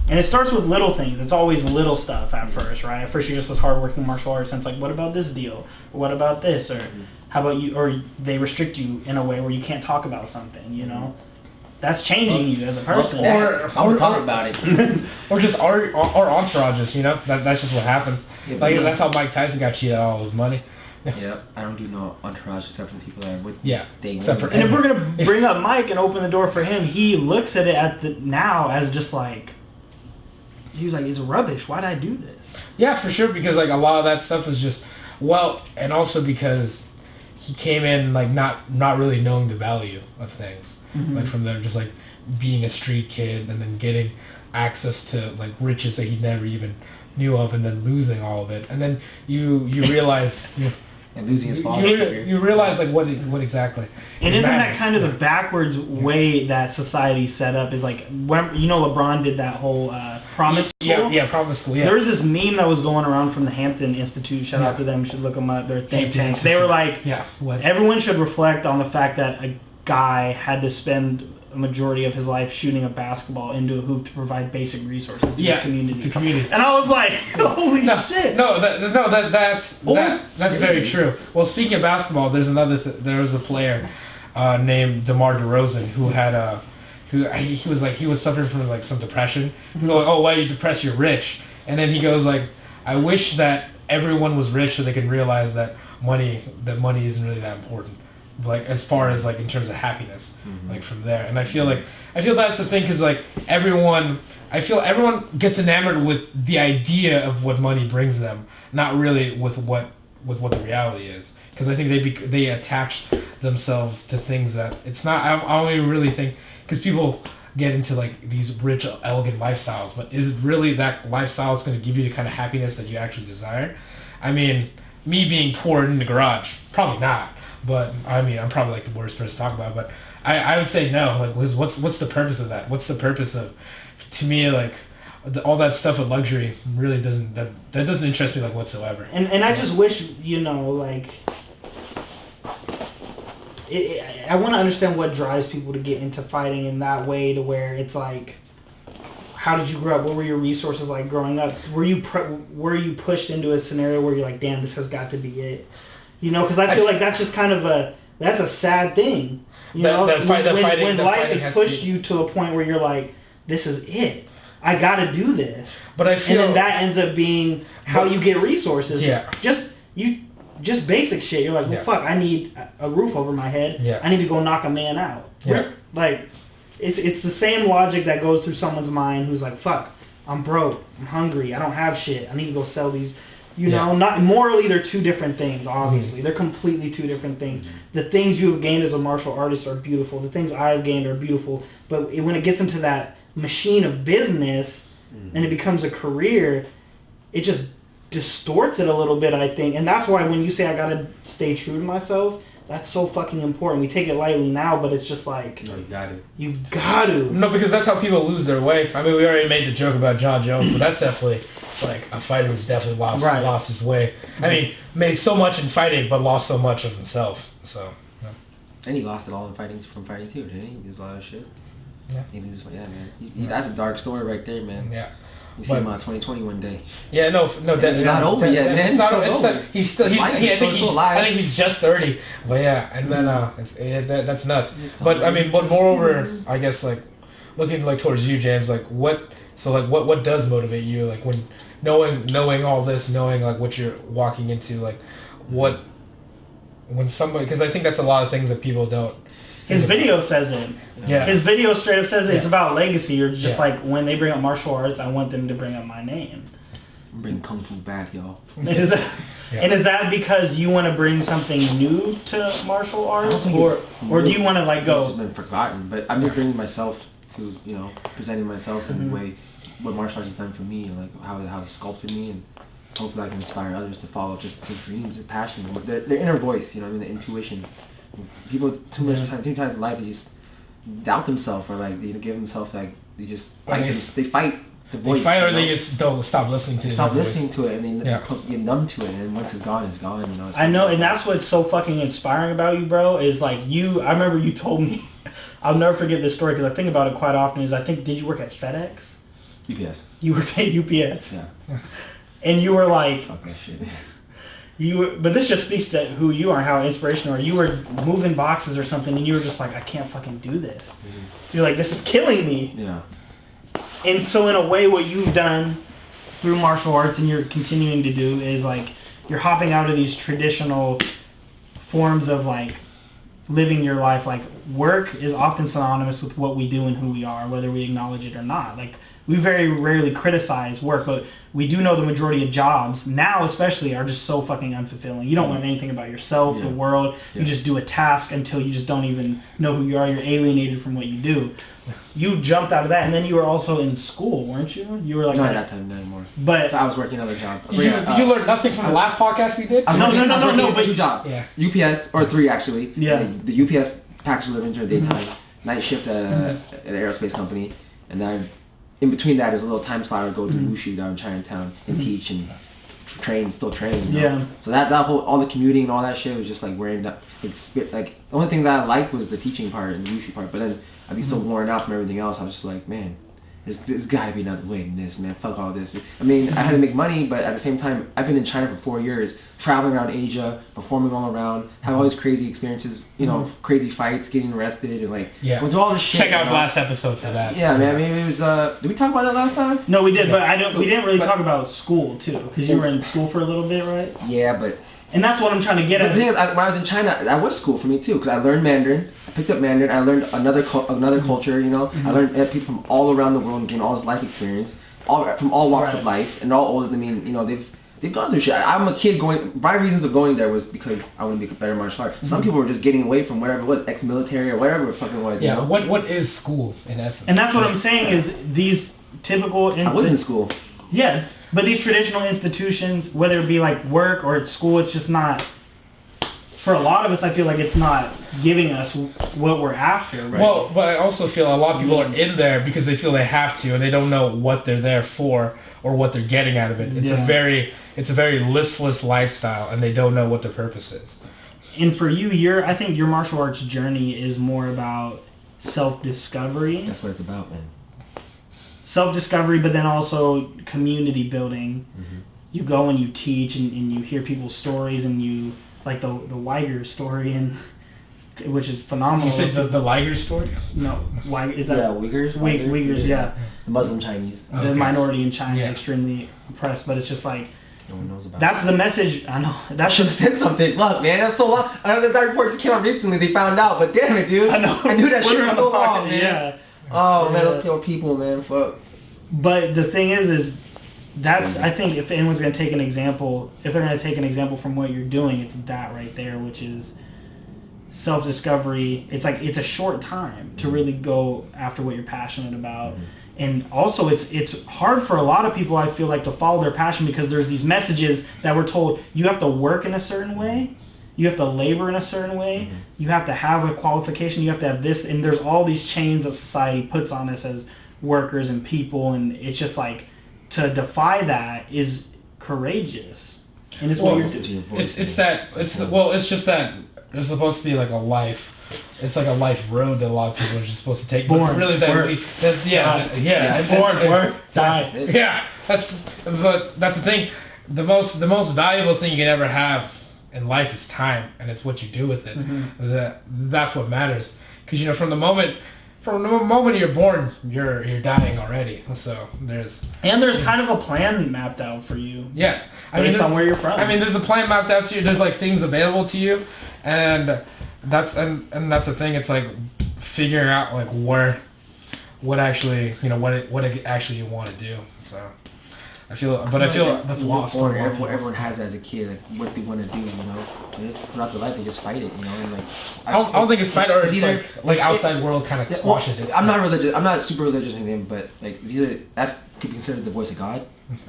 And it starts with little things. It's always little stuff at first, right? At first you're just this hardworking martial artist, and it's like, what about this deal? Or what about this? Or how about you? Or they restrict you in a way where you can't talk about something, That's changing you as a person. Or talk about it. Or just our entourages, That's just what happens. Yeah, that's how Mike Tyson got cheated out of all his money. Yeah, I don't do no entourage except for the people that are with me. Yeah, except for. And if we're gonna bring up Mike and open the door for him, he looks at it now as just like, he was like, it's rubbish. Why'd I do this? Yeah, for sure, because a lot of that stuff is just and also because he came in not really knowing the value of things, from there just being a street kid and then getting access to riches that he never even knew of, and then losing all of it, and then you realize. And losing his father. You realize what exactly. And isn't that kind of the backwards way that society set up? Is when LeBron did that whole Promise School? Yeah, Promise School, yeah. There was this meme that was going around from the Hampton Institute. Shout out to them. You should look them up. They're think tanks. They were like, everyone should reflect on the fact that a guy had to spend a majority of his life shooting a basketball into a hoop to provide basic resources to his community. To communities. And I was like, holy shit. That's very true. Well, speaking of basketball, there's there was a player named DeMar DeRozan who had he was suffering from like some depression. He goes, "Oh, why are you depressed? You're rich." And then he goes like, "I wish that everyone was rich so they can realize that money isn't really that important." Like as far as like in terms of happiness, like from there. And I feel that's the thing because like everyone gets enamored with the idea of what money brings them, not really with what the reality is. Because I think they attach themselves to things that it's not. I don't even really think because people get into like these rich, elegant lifestyles, but is it really that lifestyle that's going to give you the kind of happiness that you actually desire? I mean, me being poor in the garage, probably not. But I mean, I'm probably like the worst person to talk about. But I would say no. Like, what's the purpose of that? What's the purpose of? To me, like all that stuff with luxury really doesn't interest me like whatsoever. And I just wish like I want to understand what drives people to get into fighting in that way to where it's like, how did you grow up? What were your resources like growing up? Were you pushed into a scenario where you're like, damn, this has got to be it? Because I feel like that's just kind of that's a sad thing. When life has pushed you to a point where you're like, this is it. I got to do this. But I feel, and then that ends up being how you get resources. Yeah. Just basic shit. You're like, well, fuck, I need a roof over my head. Yeah. I need to go knock a man out. Yeah. Like, it's the same logic that goes through someone's mind who's like, fuck, I'm broke, I'm hungry, I don't have shit, I need to go sell these. Not morally, they're two different things, obviously. They're completely two different things. The things you have gained as a martial artist are beautiful. The things I've gained are beautiful. But when it gets into that machine of business and it becomes a career, it just distorts it a little bit, I think. And that's why when you say I gotta stay true to myself, that's so fucking important. We take it lightly now, but it's just like... No, you got to. You got to. No, because that's how people lose their way. I mean, we already made the joke about John Jones, but that's definitely... Like, a fighter who's definitely lost his way. I mean, made so much in fighting, but lost so much of himself. So, yeah. And he lost it all in fighting too, didn't he? He lose a lot of shit. Yeah. Man. That's a dark story right there, man. Yeah. You see him on 2020 one day. Yeah, no, it's not over yet, man. It's not over. I think he's just 30. But yeah, and then that's nuts. But I mean, but moreover, I guess like looking like towards you, James, like what does motivate you? Like when knowing all this, knowing like what you're walking into, like when somebody, because I think that's a lot of things that people don't. His video says it. Yeah. His video straight up says it. It's about legacy. You're just like, when they bring up martial arts, I want them to bring up my name. Bring Kung Fu back, y'all. And is that because you want to bring something new to martial arts? Or do you want to like go... It's been forgotten, but I'm just bringing myself to, presenting myself in the way what martial arts has done for me, and like how it sculpted me, and hopefully I can inspire others to follow just their dreams, their passion, their inner voice, the intuition. People too times in life they just doubt themselves, or like they give themselves like they just fight. They fight the voice. They fight, or they just don't stop listening to it. Stop listening to it, and they get numb to it, and once it's gone, it's gone. I know, and that's what's so fucking inspiring about you, bro. Is like I remember you told me. I'll never forget this story because I think about it quite often. Did you work at FedEx? UPS. You worked at UPS. Yeah. And you were like, fuck that shit. But this just speaks to who you are, how inspirational. Or you were moving boxes or something, and you were just like, I can't fucking do this. You're like, this is killing me. Yeah. And so in a way, what you've done through martial arts and you're continuing to do is like, you're hopping out of these traditional forms of like living your life. Like work is often synonymous with what we do and who we are, whether we acknowledge it or not. Like we very rarely criticize work, but we do know the majority of jobs now especially are just so fucking unfulfilling. You don't learn anything about yourself, the world. You just do a task until you just don't even know who you are. You're alienated from what you do. You jumped out of that, and then you were also in school, weren't you? You were like... Not at that time, not anymore. But I was working another job. Did you learn nothing from the last podcast we did? No, but 2 jobs. Yeah. UPS, or 3 actually. Yeah. The UPS package delivery during the daytime, night shift at an aerospace company, and then in between that, there's a little time slot I would go to Wushu down in Chinatown and teach and still train. You know? So that whole, all the commuting and all that shit was just like wearing that, like the only thing that I liked was the teaching part and the Wushu part, but then I'd be so worn out from everything else. I was just like, man, there's got to be another way than this, man. Fuck all this. I mean, I had to make money, but at the same time, I've been in China for 4 years, traveling around Asia, performing all around, have all these crazy experiences, you know, crazy fights, getting arrested, and like, went through all this shit. Check out last episode for that. Yeah, man. I mean, it was. Did we talk about that last time? No, we did, but we didn't really talk about school too, because you were in school for a little bit, right? Yeah, but. And that's what I'm trying to get at. The thing is, when I was in China, that was school for me too, because I learned Mandarin. I picked up Mandarin. I learned another culture. You know, I learned people from all around the world and gained all this life experience, from all walks of life, and all older than me. You know, they've gone through shit. I'm a kid going. My reasons of going there was because I want to be a better martial artist. Some people were just getting away from whatever it was, ex-military or whatever it fucking was. Yeah. You know? What is school in essence? And that's what I'm saying is these typical. I was in school. Yeah, but these traditional institutions, whether it be like work or at school, it's just not. For a lot of us, I feel like it's not giving us what we're after. Right? Well, but I also feel a lot of people are in there because they feel they have to, and they don't know what they're there for or what they're getting out of it. It's a very listless lifestyle, and they don't know what their purpose is. And for you, I think your martial arts journey is more about self-discovery. That's what it's about, man. Self-discovery, but then also community building. You go and you teach, and you hear people's stories, and you. Like the Weiger story, which is phenomenal. You said the Liger story? No, is that Uyghurs? Uyghurs, yeah. The Muslim Chinese. The minority in China, extremely oppressed, but it's just like no one knows about. That's the message. I know. That should have said something. Look, man, that's so long. I know that report just came out recently. They found out, but damn it, dude. I know. I knew that shit for so long, man. Yeah. Oh man, those people, man. Fuck. But the thing is. That's, I think, if anyone's going to take an example, if they're going to take an example from what you're doing, it's that right there, which is self-discovery. It's like, it's a short time to really go after what you're passionate about. And also, it's hard for a lot of people, I feel like, to follow their passion because there's these messages that we're told you have to work in a certain way, you have to labor in a certain way, you have to have a qualification, you have to have this, and there's all these chains that society puts on us as workers and people, and it's just like, to defy that is courageous, and it's what you're doing. It's just that there's supposed to be like a life. It's like a life road that a lot of people are just supposed to take. Born, really, die. Yeah, that's the thing. The most valuable thing you can ever have in life is time, and it's what you do with it. That's what matters. Because from the moment you're born, you're dying already. So there's kind of a plan mapped out for you. Yeah, based on where you're from. I mean, there's a plan mapped out to you. There's like things available to you, and that's the thing. It's like figuring out like what actually what actually you want to do. So I feel that's lost. Or everyone has that as a kid, like what they want to do, throughout their life they just fight it, and like I don't think it's fight, or it's either like outside world kind of squashes it. I'm not religious. I'm not super religious or anything, but like it's either could be considered the voice of God,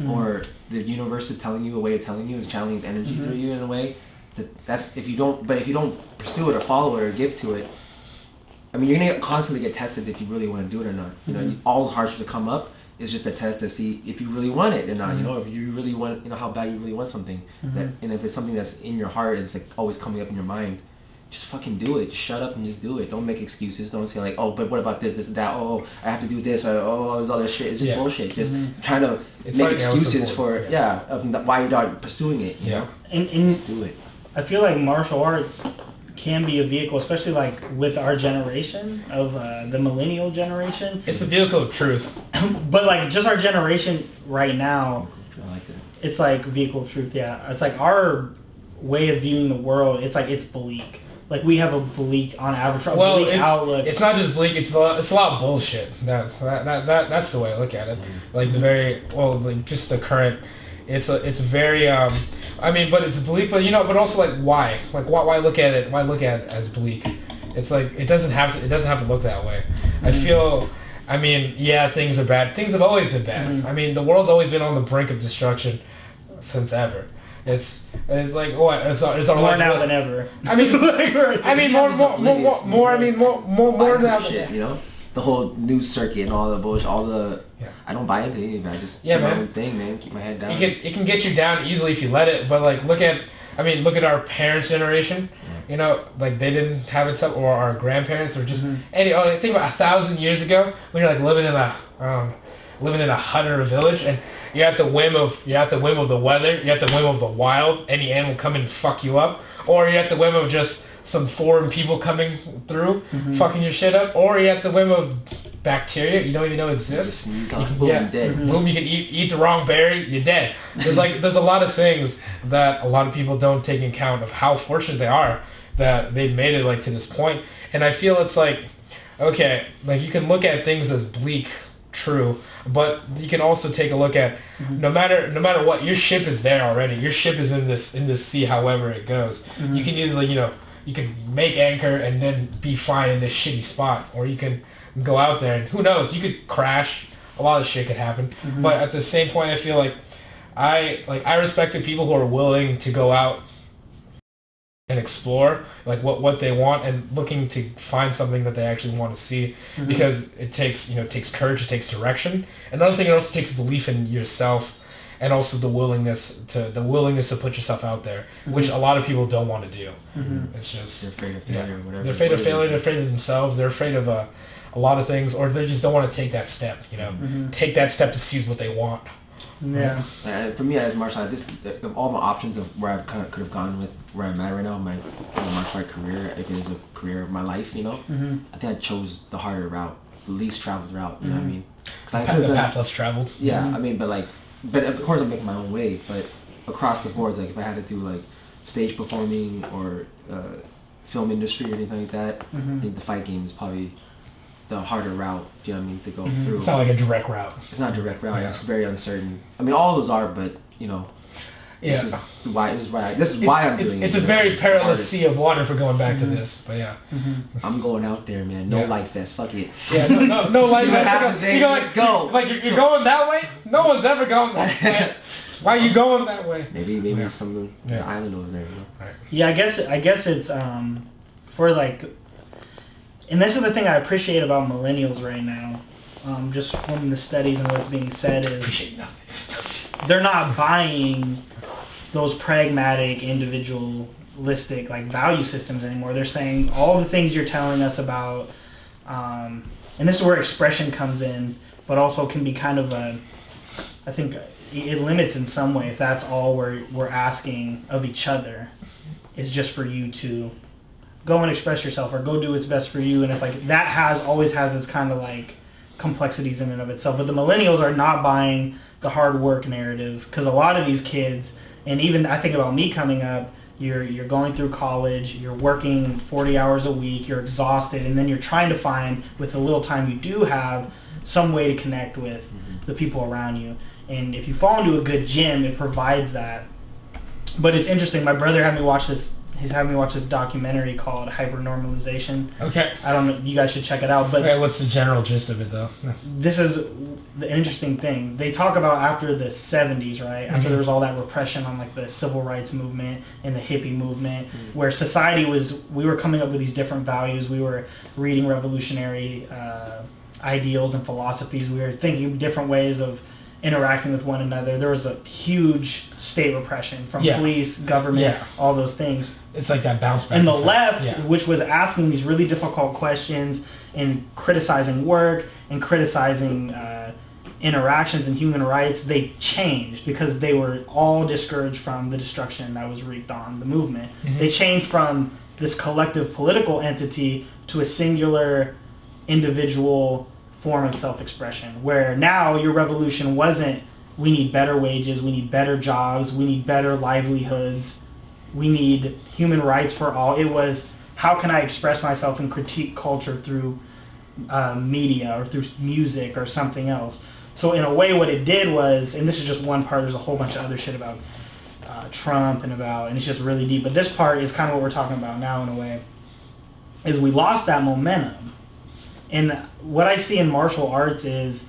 or the universe is telling you a way of telling you, is channeling its energy through you in a way. That's if you don't pursue it or follow it or give to it. I mean, you're gonna constantly get tested if you really want to do it or not. All hardship to come up. It's just a test to see if you really want it or not. If you really want, how bad you really want something. And if it's something that's in your heart, it's like always coming up in your mind. Just fucking do it. Just shut up and just do it. Don't make excuses. Don't say like, oh, but what about this, and that? Oh, I have to do this. Or all this other shit. It's just bullshit. Just trying to make excuses for of why you're not pursuing it. You know? And just do it. I feel like martial arts can be a vehicle, especially like with our generation of the millennial generation. It's a vehicle of truth. But like just our generation right now, I like that. It's like vehicle of truth. Yeah, it's like our way of viewing the world. It's like it's bleak. Like we have a bleak on average. Bleak outlook. It's not just bleak. It's a lot of bullshit. That's the way I look at it. Like just the current. It's very but it's bleak, but also like why look at it? Why look at it as bleak? It's like it doesn't have to look that way. I feel things are bad. Things have always been bad. I mean, the world's always been on the brink of destruction since ever. It's like what? It's more now than ever. More now. Shit, the whole news circuit and all the bullshit, I don't buy into any of it. I just do my own thing, man. Keep my head down. It can get you down easily if you let it, but like look at our parents' generation. You know, like they didn't have it tough, or our grandparents, or just think about 1,000 years ago when you're like living in a hut or a village, and you're at the whim of the weather, you're at the whim of the wild, any animal come and fuck you up, or you're at the whim of just some foreign people coming through, fucking your shit up, or you're at the whim of bacteria you don't even know exists. Boom, dead. Boom, you can eat the wrong berry, you're dead. There's a lot of things that a lot of people don't take into account of how fortunate they are that they've made it like to this point. And I feel it's like, okay, like you can look at things as bleak, true, but you can also take a look at no matter what, your ship is there already. Your ship is in this sea, however it goes. You can either you can make anchor and then be fine in this shitty spot, or you can go out there and who knows, you could crash. A lot of shit could happen. But at the same point, I feel like I respect the people who are willing to go out and explore like what they want and looking to find something that they actually want to see, because it takes courage, it takes direction. Another thing, it also takes belief in yourself, and also the willingness to put yourself out there, which a lot of people don't want to do. It's just they're afraid of failure or whatever. They're afraid of failure, they're afraid of themselves, they're afraid of a lot of things, or they just don't want to take that step, take that step to seize what they want. Yeah. For me as a martial artist, of all my options of where I kind of could have gone with where I'm at right now, my martial art career, if it is a career of my life, I think I chose the harder route, the least traveled route. You know what I mean? The path less traveled. Yeah, I mean, but of course I'm making my own way. But across the boards, like if I had to do like stage performing or film industry or anything like that, I think the fight game is probably the harder route, you know what I mean, to go through. It's not like a direct route. It's not a direct route. Yeah. It's very uncertain. I mean, all those are, but this is why I'm doing it. It's a very perilous sea of water for going back to this, but yeah. I'm going out there, man. No life vest. Fuck it. Yeah, no life vest. Let's go. Like you're going that way. No one's ever going that way. Why are you going that way? Maybe some island over there. Right. Yeah, I guess it's for like. And this is the thing I appreciate about millennials right now, just from the studies and what's being said is appreciate nothing. They're not buying those pragmatic, individualistic like value systems anymore. They're saying all the things you're telling us about, and this is where expression comes in, but also can be kind of I think it limits in some way if that's all we're asking of each other is just for you to go and express yourself or go do what's best for you. And it's like that always has its kind of like complexities in and of itself. But the millennials are not buying the hard work narrative, because a lot of these kids, and even I think about me coming up, you're going through college, you're working 40 hours a week, you're exhausted, and then you're trying to find, with the little time you do have, some way to connect with the people around you. And if you fall into a good gym, it provides that. But it's interesting. My brother had me watch this. He's having me watch this documentary called Hypernormalization. Okay. I don't know. You guys should check it out. But okay, what's the general gist of it, though? This is the interesting thing. They talk about after the 70s, right? After there was all that repression on like the civil rights movement and the hippie movement, where society we were coming up with these different values. We were reading revolutionary ideals and philosophies. We were thinking different ways of interacting with one another. There was a huge state repression from police, government, all those things. It's like that bounce back. And the left, which was asking these really difficult questions and criticizing work and criticizing interactions and human rights, they changed because they were all discouraged from the destruction that was wreaked on the movement. They changed from this collective political entity to a singular individual form of self-expression, where now your revolution wasn't we need better wages, we need better jobs, we need better livelihoods, we need human rights for all. It was, how can I express myself and critique culture through media or through music or something else? So in a way what it did was, and this is just one part, there's a whole bunch of other shit about Trump and it's just really deep, but this part is kind of what we're talking about now in a way, is we lost that momentum. And what I see in martial arts is,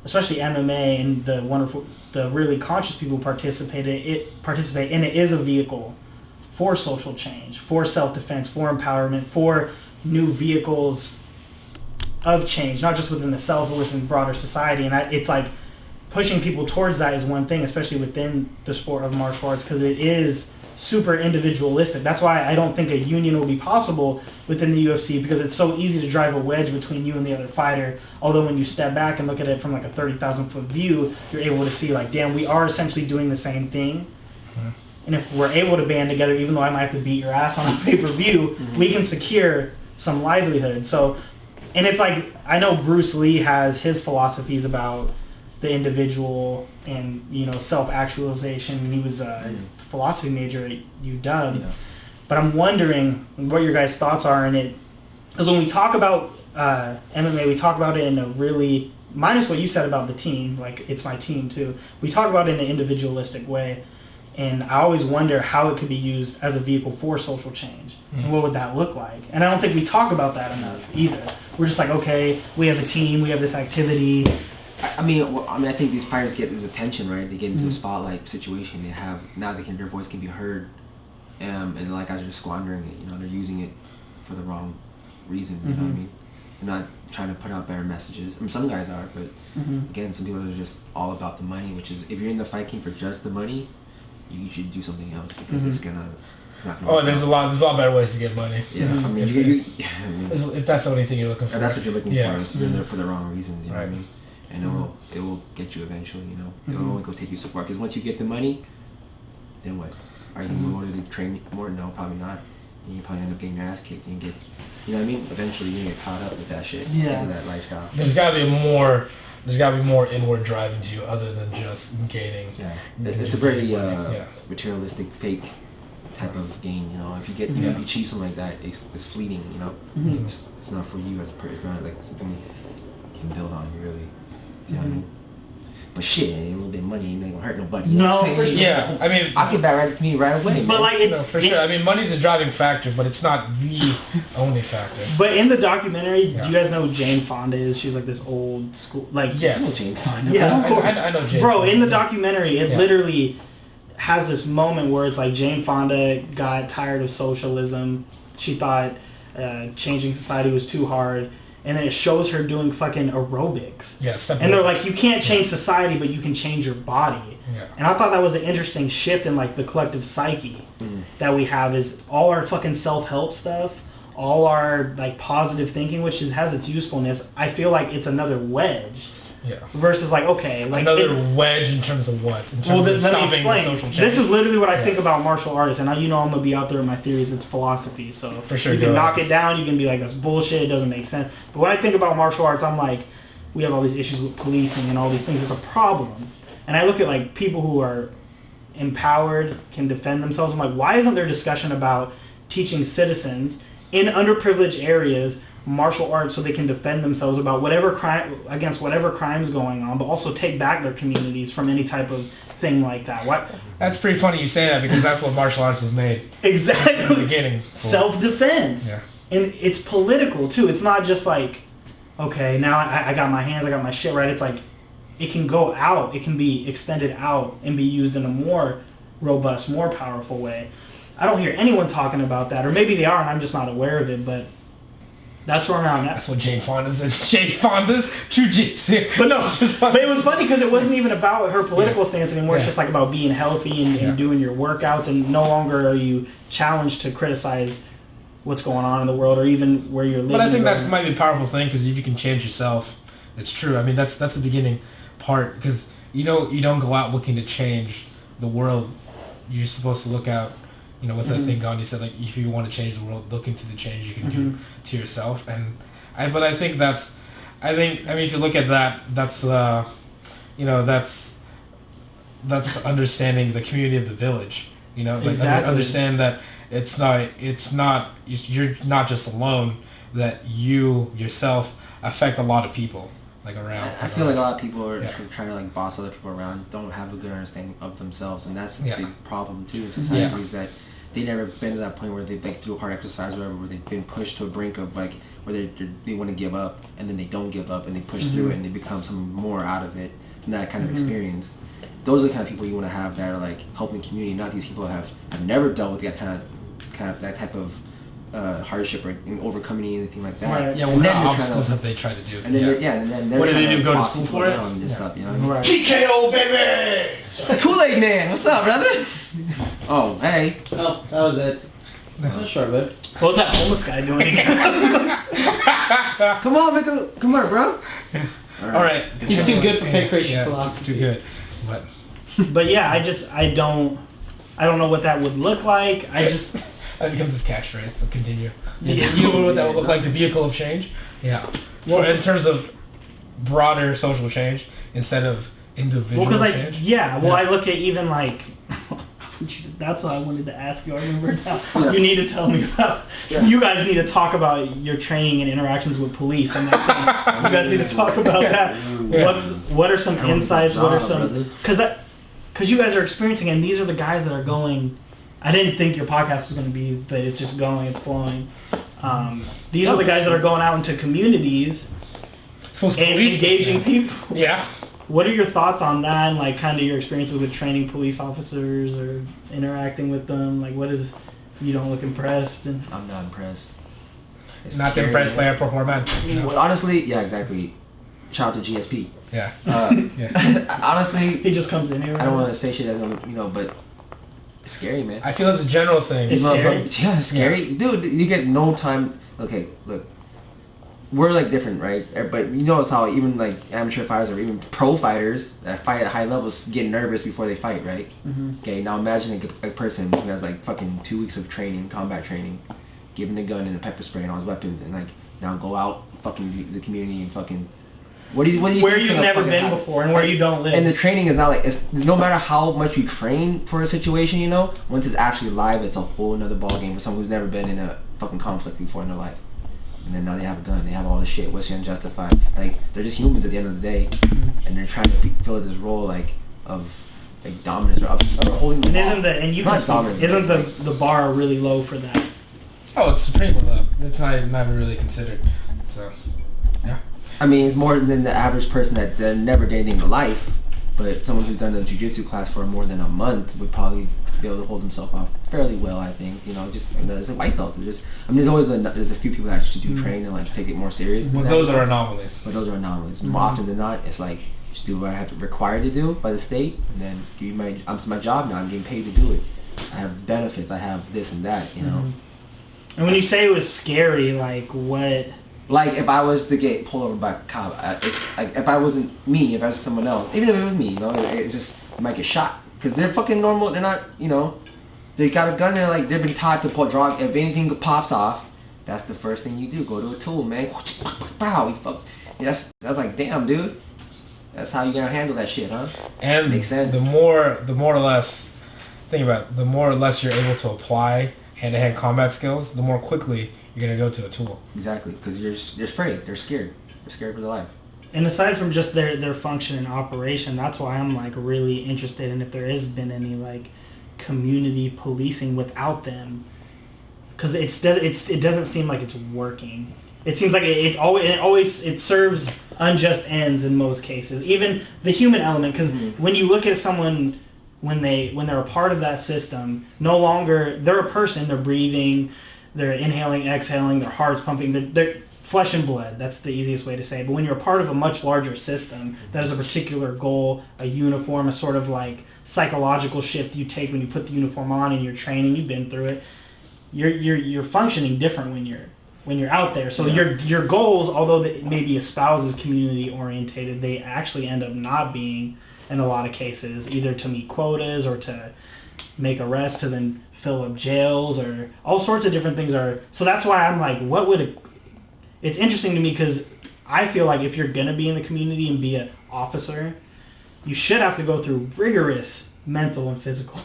especially MMA and the really conscious people participate in it, is a vehicle for social change, for self-defense, for empowerment, for new vehicles of change, not just within the self, but within broader society. And it's like pushing people towards that is one thing, especially within the sport of martial arts, because it is super individualistic. That's why I don't think a union will be possible within the UFC, because it's so easy to drive a wedge between you and the other fighter. Although when you step back and look at it from like a 30,000 foot view, you're able to see like, damn, we are essentially doing the same thing. Mm-hmm. And if we're able to band together, even though I might have to beat your ass on a pay-per-view, we can secure some livelihood. So, and it's like, I know Bruce Lee has his philosophies about the individual and, you know, self-actualization, and he was a philosophy major at UW. Yeah. But I'm wondering what your guys' thoughts are in it, because when we talk about MMA, we talk about it in a really, minus what you said about the team, like it's my team too, we talk about it in an individualistic way, and I always wonder how it could be used as a vehicle for social change, and what would that look like? And I don't think we talk about that enough either. We're just like, okay, we have a team, we have this activity. I think these fighters get this attention, right? They get into a spotlight situation. They have now their voice can be heard, and like I was just squandering it. You know, they're using it for the wrong reasons. You know what I mean? They're not trying to put out better messages. I mean, some guys are, but again, some people are just all about the money. Which is, if you're in the fight game for just the money, you should do something else, because it's not gonna there's a lot better ways to get money. Yeah, I mean, if that's the only thing you're looking for. That's what you're looking for. You're in there for the wrong reasons. You know what I mean? And it will get you eventually, you know. It will only go take you so far. Because once you get the money, then what? Are you motivated to train more? No, probably not. And you probably end up getting your ass kicked and get, you know what I mean? Eventually you're going to get caught up with that shit. Yeah. That lifestyle. There's got to be more inward drive into you other than just gaining. Yeah. It's a very materialistic, fake type of gain, you know. If you get, you achieve something like that, it's fleeting, you know. It's not for you as a person. It's not like something you can build on, really. You know what I mean? But shit, a little bit of money ain't gonna hurt nobody. No, for sure. Yeah, I mean, I'll get back right to me right away. But like, it's for sure. I mean, money's a driving factor, but it's not the only factor. But in the documentary, do you guys know who Jane Fonda is? She's like this old school, like yes, I know Jane Fonda. Yeah, of course. I know Jane. Bro, Fonda. in the documentary, it literally has this moment where it's like Jane Fonda got tired of socialism. She thought changing society was too hard. And then it shows her doing fucking aerobics. Yeah, and they're like, you can't change society, but you can change your body. Yeah. And I thought that was an interesting shift in like the collective psyche that we have, is all our fucking self-help stuff, all our like positive thinking, which has its usefulness. I feel like it's another wedge. Yeah. Versus like, okay, like another wedge in terms of what? In terms of let me stopping explain. Social change. This is literally what I think about martial arts, and you know I'm gonna be out there with my theories. It's philosophy, so for sure, you can knock it down. You can be like, that's bullshit. It doesn't make sense. But when I think about martial arts, I'm like, we have all these issues with policing and all these things. It's a problem, and I look at like people who are empowered, can defend themselves. I'm like, why isn't there discussion about teaching citizens in underprivileged areas martial arts so they can defend themselves about whatever crime, against whatever crimes going on, but also take back their communities from any type of thing like that? What? That's pretty funny you say that, because that's what martial arts was made. Exactly. In the beginning. Self-defense. Yeah. And it's political too. It's not just like, okay, now I got my hands, I got my shit right. It's like, it can go out, it can be extended out and be used in a more robust, more powerful way. I don't hear anyone talking about that, or maybe they are and I'm just not aware of it, but that's where I'm at. That's what Jane Fonda's in. Jane Fonda's jiu-jitsu. But no, but it was funny because it wasn't even about her political stance anymore. It's just like about being healthy and doing your workouts, and no longer are you challenged to criticize what's going on in the world or even where you're living. But I think that's might be a powerful thing, because if you can change yourself, it's true. I mean, that's the beginning part, because you don't go out looking to change the world. You're supposed to look out. You know, what's that thing Gandhi said? Like, if you want to change the world, look into the change you can do to yourself. And I think if you look at that, that's that's understanding the community of the village. You know, like understand that it's not you're not just alone. That you yourself affect a lot of people. Like around. I feel like a lot of people are trying to like boss other people around, don't have a good understanding of themselves, and that's a big problem too in society. Is that they never been to that point where they've like through hard exercise or whatever, where they've been pushed to a brink of like where they want to give up, and then they don't give up and they push through it and they become some more out of it from that kind of experience. Those are the kind of people you want to have that are like helping community, not these people who have never dealt with that kind of that type of hardship or in overcoming anything like that. Right. Yeah, well, what obstacles have they tried to do? And then and then they're what did trying they do? to Go to talk school people for it? down and stuff, you know what I mean? TKO, baby! The Kool-Aid Man, what's up, brother? Oh, hey. Oh, that was it. That's short lived. What was that homeless guy doing? Come on, come on, bro. All right. He's too good for pankration yeah, philosophy. too good. But yeah, I don't know what that would look like. That becomes his catchphrase, but continue. Yeah. You know what that would look like, the vehicle of change? Yeah. Well, in terms of broader social change, instead of individual change? I look at even like, that's what I wanted to ask you. I remember now. Yeah. You need to tell me about, you guys need to talk about your training and interactions with police. And that you guys need to talk about that. Yeah. What are some insights? What are some, because you guys are experiencing, and these are the guys that are going. I didn't think your podcast was going to be, but it's just going, it's flowing. These are the guys that are going out into communities and engaging people. Yeah. What are your thoughts on that, and like kind of your experiences with training police officers or interacting with them? Like, what is, you don't look impressed? And I'm not impressed. It's not scary, impressed by our performance. You know? Well, honestly, yeah, exactly. Shout out to GSP. Yeah. Honestly, he just comes in here. I don't want to say shit as but it's scary, man. I feel it's a general thing. It's scary. Yeah, it's scary, dude. You get no time. Okay, look, we're like different, right? But you notice how even like amateur fighters or even pro fighters that fight at high levels get nervous before they fight, right? Mm-hmm. Okay, now imagine a person who has like fucking 2 weeks of training, combat training, given a gun and a pepper spray and all his weapons, and like now go out fucking the community and fucking. What do you where you've never been before and where you don't live. And the training is not like, it's no matter how much you train for a situation, you know, once it's actually live, it's a whole nother ballgame for someone who's never been in a fucking conflict before in their life. And then now they have a gun, they have all this shit, what's unjustified? Like, they're just humans at the end of the day, and they're trying to fill this role like of like dominance or holding the isn't the bar really low for that? Oh, it's supremely low. It's not even really considered. So, yeah. I mean, it's more than the average person that never did anything in life, but someone who's done a jiu-jitsu class for more than a month would probably be able to hold himself off fairly well, I think. You know, just there's a white belts. There's always there's a few people that actually do train and like take it more serious. Well, those are anomalies. But those are anomalies. More often than not, it's like just do what I have to required to do by the state, and then give you it's my job now. I'm getting paid to do it. I have benefits. I have this and that. You know. And when you say it was scary, like what? Like if I was to get pulled over by a cop, it's like if I wasn't me, if I was someone else, even if it was me, you know, it just might get shot because they're fucking normal. They're not, you know, they got a gun. They're like they've been taught to pull drug. If anything pops off, that's the first thing you do. Go to a tool, man. Wow, you fuck. That's like damn, dude. That's how you gonna handle that shit, huh? And makes sense. The more or less, think about it, the more or less you're able to apply hand-to-hand combat skills, the more quickly you're gonna go to a tool. Exactly, because you're afraid. They're scared. They're scared for their life. And aside from just their function and operation, that's why I'm like really interested in if there has been any like community policing without them, because it doesn't seem like it's working. It seems like it always serves unjust ends in most cases. Even the human element, because when you look at someone when they're a part of that system, no longer they're a person. They're breathing, they're inhaling, exhaling, their heart's pumping. They're flesh and blood. That's the easiest way to say it. But when you're a part of a much larger system that has a particular goal, a uniform, a sort of like psychological shift you take when you put the uniform on and you're training, you've been through it. You're functioning different when you're out there. So your goals, although they maybe espouse as community orientated, they actually end up not being in a lot of cases, either to meet quotas or to make arrests to then fill up jails or all sorts of different things are. So that's why I'm like, it's interesting to me because I feel like if you're going to be in the community and be an officer, you should have to go through rigorous mental and physical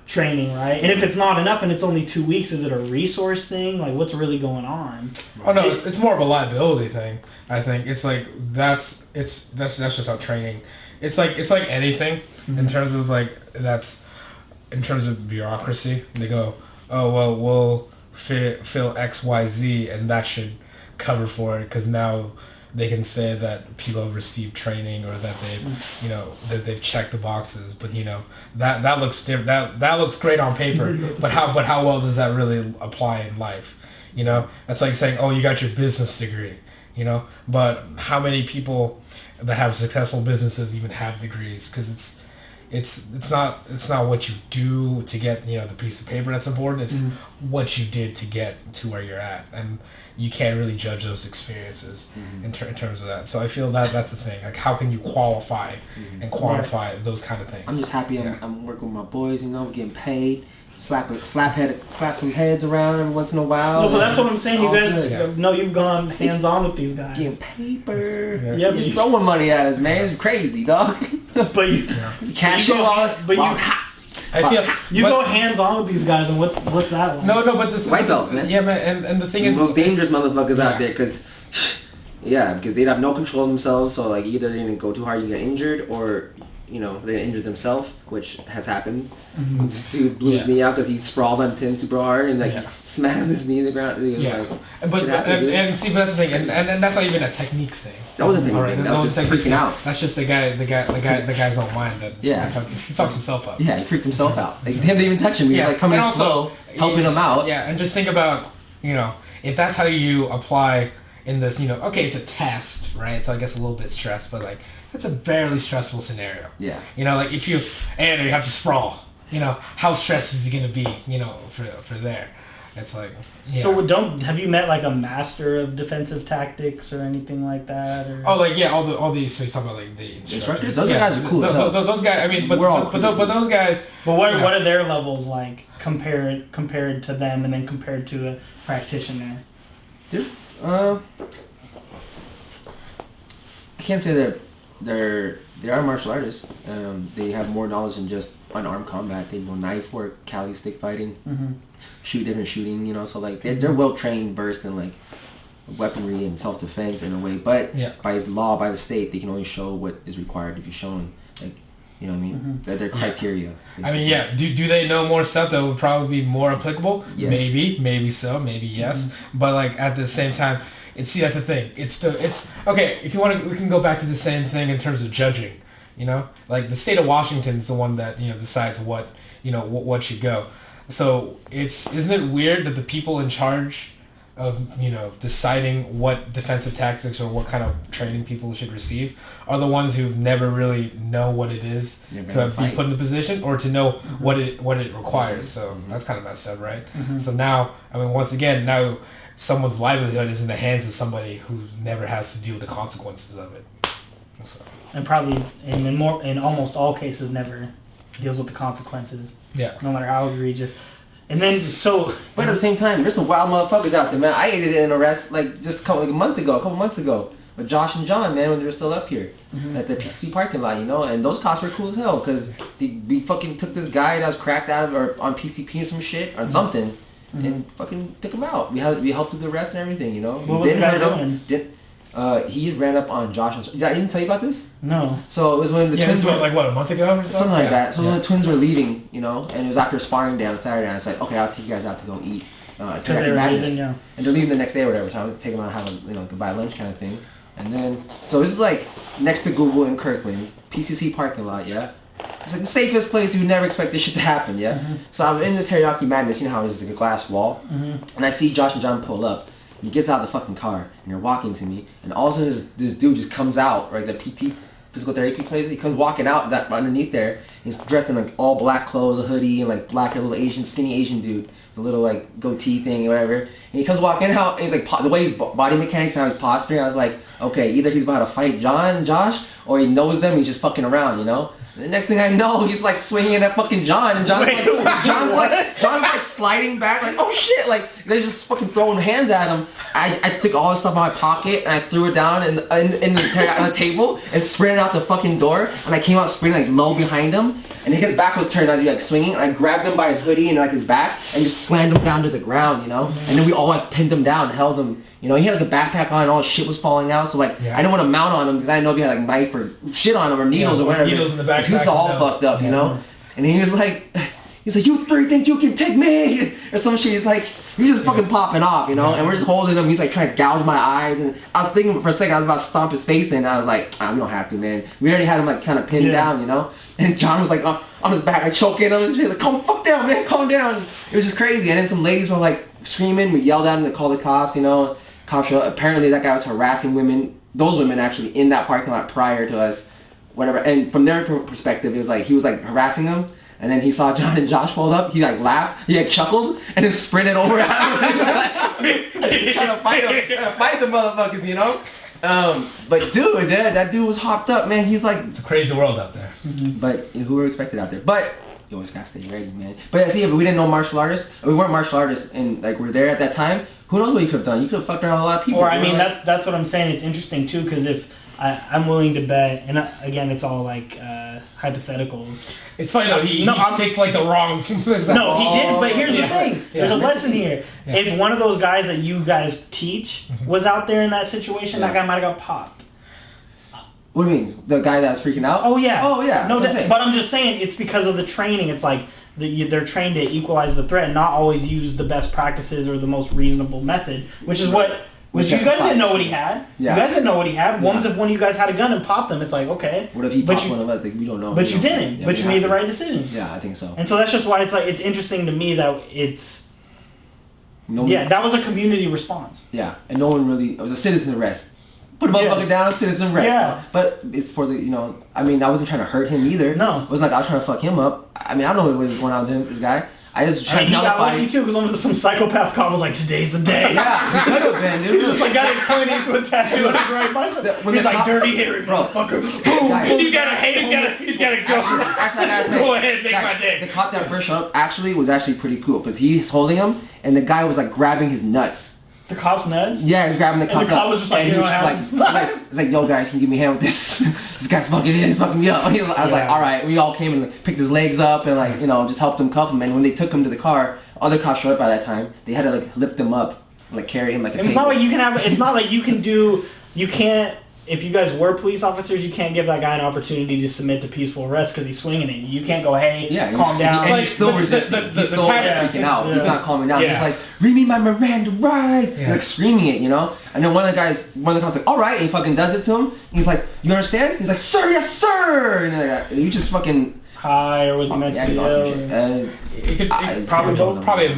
training, right? And if it's not enough and it's only 2 weeks, is it a resource thing? Like, what's really going on? Oh no, it's more of a liability thing. I think it's like that's just how training. It's like anything in terms of like in terms of bureaucracy. They go, oh well, we'll fill XYZ and that should cover for it because now they can say that people have received training or that they've, that they've checked the boxes. But that looks different. That looks great on paper. But how well does that really apply in life? You know, that's like saying, oh, you got your business degree. You know, but how many people that have successful businesses even have degrees? Because it's not what you do to get, you know, the piece of paper that's important. It's what you did to get to where you're at, and you can't really judge those experiences in terms of that. So I feel that that's the thing. Like, how can you qualify and quantify those kind of things? I'm just happy I'm working with my boys. You know, I'm getting paid. Slap some heads around every once in a while. No, but that's what I'm saying. You guys good. know you've gone hands on with these guys. Getting paper. Yeah, You're just throwing money at us, man. It's crazy, dog. But you cash you in go, while but you, I feel you go hands on with these guys, and what's that like? No, but the white belts, man. Yeah, man, and the thing is, the most dangerous motherfuckers out there, because they have no control of themselves. So like, either they're gonna go too hard, you get injured, or you know, they injure themselves, which has happened. This dude blew his knee out because he sprawled on Tim super hard and like smashed his knee to the ground. But that's the thing, and that's not even a technique thing. That wasn't a technique thing. That was just freaking out. That's just the guy's own mind that he fucked himself up. Yeah, he freaked himself out. Like, he didn't even touch him. He was like coming in slow, helping him out. Yeah, and just think about, you know, if that's how you apply in this, you know, okay, it's a test, right? So I guess a little bit stressed, but like, it's a barely stressful scenario. Yeah. You know, like if you have to sprawl, you know, how stressed is it going to be, you know, for there? It's like, yeah. So have you met like a master of defensive tactics or anything like that? Or? Oh, like, yeah, all these, so you talk about like the instructors. Those guys are cool. Those guys, I mean, but those guys. But what are their levels like compared to them, and then compared to a practitioner? Dude, I can't say that they are martial artists. They have more knowledge than just unarmed combat. They know knife work, Cali stick fighting, different shooting. You know, so like they're well trained, versed in like weaponry and self defense in a way. But by law, by the state, they can only show what is required to be shown. Like, you know what I mean? Their criteria. Basically. I mean, yeah. Do they know more stuff that would probably be more applicable? Yes. Maybe so, maybe yes. But like at the same time. That's the thing. It's okay. If you want to, we can go back to the same thing in terms of judging. You know, like the state of Washington is the one that, you know, decides what, you know, what should go. So isn't it weird that the people in charge of, you know, deciding what defensive tactics or what kind of training people should receive are the ones who never really know what it is to be put in a position or to know what it requires. So that's kind of messed up, right? So now, I mean, once again, now someone's livelihood is in the hands of somebody who never has to deal with the consequences of it. So. And probably, in almost all cases, never deals with the consequences. Yeah. No matter how egregious. And then, but at the same time, there's some wild motherfuckers out there, man. I aided in an arrest like just a couple months ago. With Josh and John, man, when they were still up here at the PCC parking lot, you know, and those cops were cool as hell because we fucking took this guy that was cracked out or on PCP or some shit or something. And fucking took him out. We helped with the arrest and everything, you know. What was the guy doing? He ran up on Josh. Did I even tell you about this? No. So it was when the twins were like, what, a month ago or something like that. So when the twins were leaving, you know, and it was after sparring day on Saturday, and I was like, okay, I'll take you guys out to go eat. Because they were leaving, yeah. And they're leaving the next day or whatever, so I would take them out and have a, you know, goodbye lunch kind of thing. And then, so this is like next to Google in Kirkland, PCC parking lot, yeah. It's like the safest place you would never expect this shit to happen, yeah? So I'm in the Teriyaki Madness, you know how it's like a glass wall? And I see Josh and John pull up. And he gets out of the fucking car, and they're walking to me. And all of a sudden, this dude just comes out, right? The PT, physical therapy place. He comes walking out that underneath there. He's dressed in like all black clothes, a hoodie, and like black, a little Asian, skinny Asian dude. The little like goatee thing or whatever. And he comes walking out, and he's like, the way his body mechanics and his posture, I was like, okay, either he's about to fight Josh, or he knows them, he's just fucking around, you know? The next thing I know, he's like swinging at fucking John, and John's like sliding back, like, oh shit, like they're just fucking throwing hands at him. I took all the stuff out of my pocket and I threw it down on the table and sprinted out the fucking door. And I came out sprinting like low behind him, and his back was turned as he like swinging. And I grabbed him by his hoodie and like his back and just slammed him down to the ground, you know. And then we all like pinned him down, held him. You know, he had like a backpack on and all his shit was falling out. So like, I didn't want to mount on him because I didn't know if he had like knife or shit on him or needles or whatever. Needles in the backpack. He was all fucked up, you know. And he was like, you three think you can take me? Or some shit. He's like, he was just fucking popping off, you know. And we're just holding him. He's like trying to gouge my eyes. And I was thinking for a second I was about to stomp his face in. And I was like, we don't have to, man. We already had him like kind of pinned down, you know. And John was like on his back, like choking him. And she's like, calm fuck down, man, calm down. It was just crazy. And then some ladies were like screaming. We yelled at him to call the cops. You know, cops show up. Apparently that guy was harassing women. Those women actually in that parking lot prior to us, whatever. And from their perspective, it was like he was like harassing them. And then he saw John and Josh pulled up. He like laughed. He like chuckled and then sprinted over at him. trying to fight the motherfuckers, you know. But dude, that dude was hopped up, man. He's like, it's a crazy world out there. But you know, who were expected out there? But you always gotta stay ready, man. But see, if we didn't know martial artists, we weren't martial artists, and like we're there at that time. Who knows what you could have done? You could have fucked around a lot of people. Or I mean, that's what I'm saying. It's interesting too, because if I'm willing to bet, and again, it's all like hypotheticals. It's funny though. He picked like the wrong. Example. No, he did. But here's the thing. There's a lesson here. Yeah. If one of those guys that you guys teach was out there in that situation, that guy might have got popped. What do you mean? The guy that's freaking out? Oh yeah. Oh yeah. No, but I'm just saying it's because of the training. It's like they're trained to equalize the threat and not always use the best practices or the most reasonable method, which is what. Which you guys didn't know what he had. Yeah. You guys didn't know what he had. One if one of you guys had a gun and popped them, it's like, okay. What if he popped one of us? Like, we don't know. But you didn't. Yeah, but you made the right decision. Yeah, I think so. And so that's just why it's like, it's interesting to me that it's... that was a community response. Yeah, and no one really... It was a citizen arrest. Put a motherfucker down, citizen arrest. Yeah. But it's for the, you know... I mean, I wasn't trying to hurt him either. No. It wasn't like I was trying to fuck him up. I mean, I don't know what was going on with him, this guy. I just tried to nullify you too, because some psychopath cop was like, "Today's the day." Yeah, could have been, dude. He just like got a Clint Eastwood tattoo on his right bicep. He's like, "Dirty Harry, motherfucker." Boom. He's got a go. Actually, I gotta say, go ahead, make my day. The cop that first showed up was actually pretty cool because he's holding him, and the guy was like grabbing his nuts. The cop's nuts? Yeah, he was grabbing the cop. And the cop was just like, you know it's like, yo guys, can you give me a hand with this? This guy's he's fucking me up. I was like, all right. We all came and picked his legs up and like, you know, just helped him cuff him. And when they took him to the car, other cops showed up by that time. They had to like lift him up, and, like carry him like a It's not like you can have. It's not like you can't. If you guys were police officers, you can't give that guy an opportunity to submit to peaceful arrest because he's swinging at you. You can't go, hey, calm down. And he's still resisting. He's still freaking out. He's not calming down. He's like, read me my Miranda rights. Like screaming it, you know? And then one of the cops like, all right. And he fucking does it to him. He's like, you understand? He's like, sir, yes, sir. And you just fucking... High, or was he mentally ill? Probably,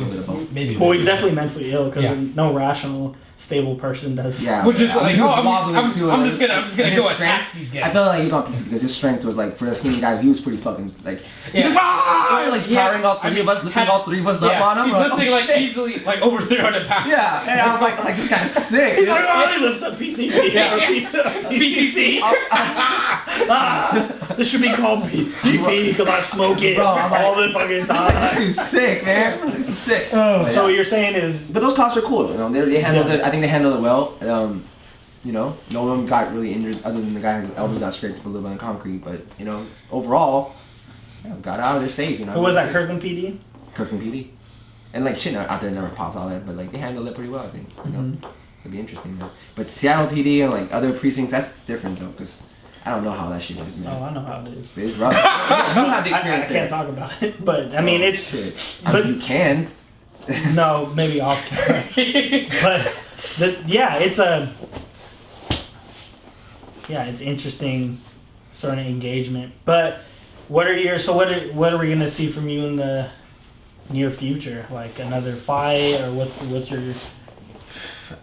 maybe. Well, he's definitely mentally ill because no rational... stable person does. Yeah, which is like, I'm just gonna go attack these guys. I felt like he was on PC because his strength was like for the skinny guy. He was pretty fucking like he's like powering all three of us, lifting all three of us up on him. He's lifting like easily like over 300 pounds. Yeah, and I was like this guy's sick. He's like, he lifts up PCP. PCC. This should be called PCP because I smoke it all the fucking time. This dude's sick, man. This is sick. So what you're saying is, but those cops are cool. You know, they handled it. I think they handled it well. You know, no one got really injured other than the guy whose elbow got scraped up a little bit on concrete. But you know, overall, got out of there safe. You know. Who was that? Kirkland PD. Kirkland PD. And like shit out there never pops all that, but like they handled it pretty well. I think. You know, it'd be interesting though. But Seattle PD and like other precincts, that's different though, because I don't know how that shit is, man. Oh, I know how it is. It's rough. You have the experience I can't talk about it, but I mean it's. Shit. I mean, you can. No, maybe off camera. But it's interesting sort of engagement. But what are we gonna see from you in the near future? Like another fight, or what's your?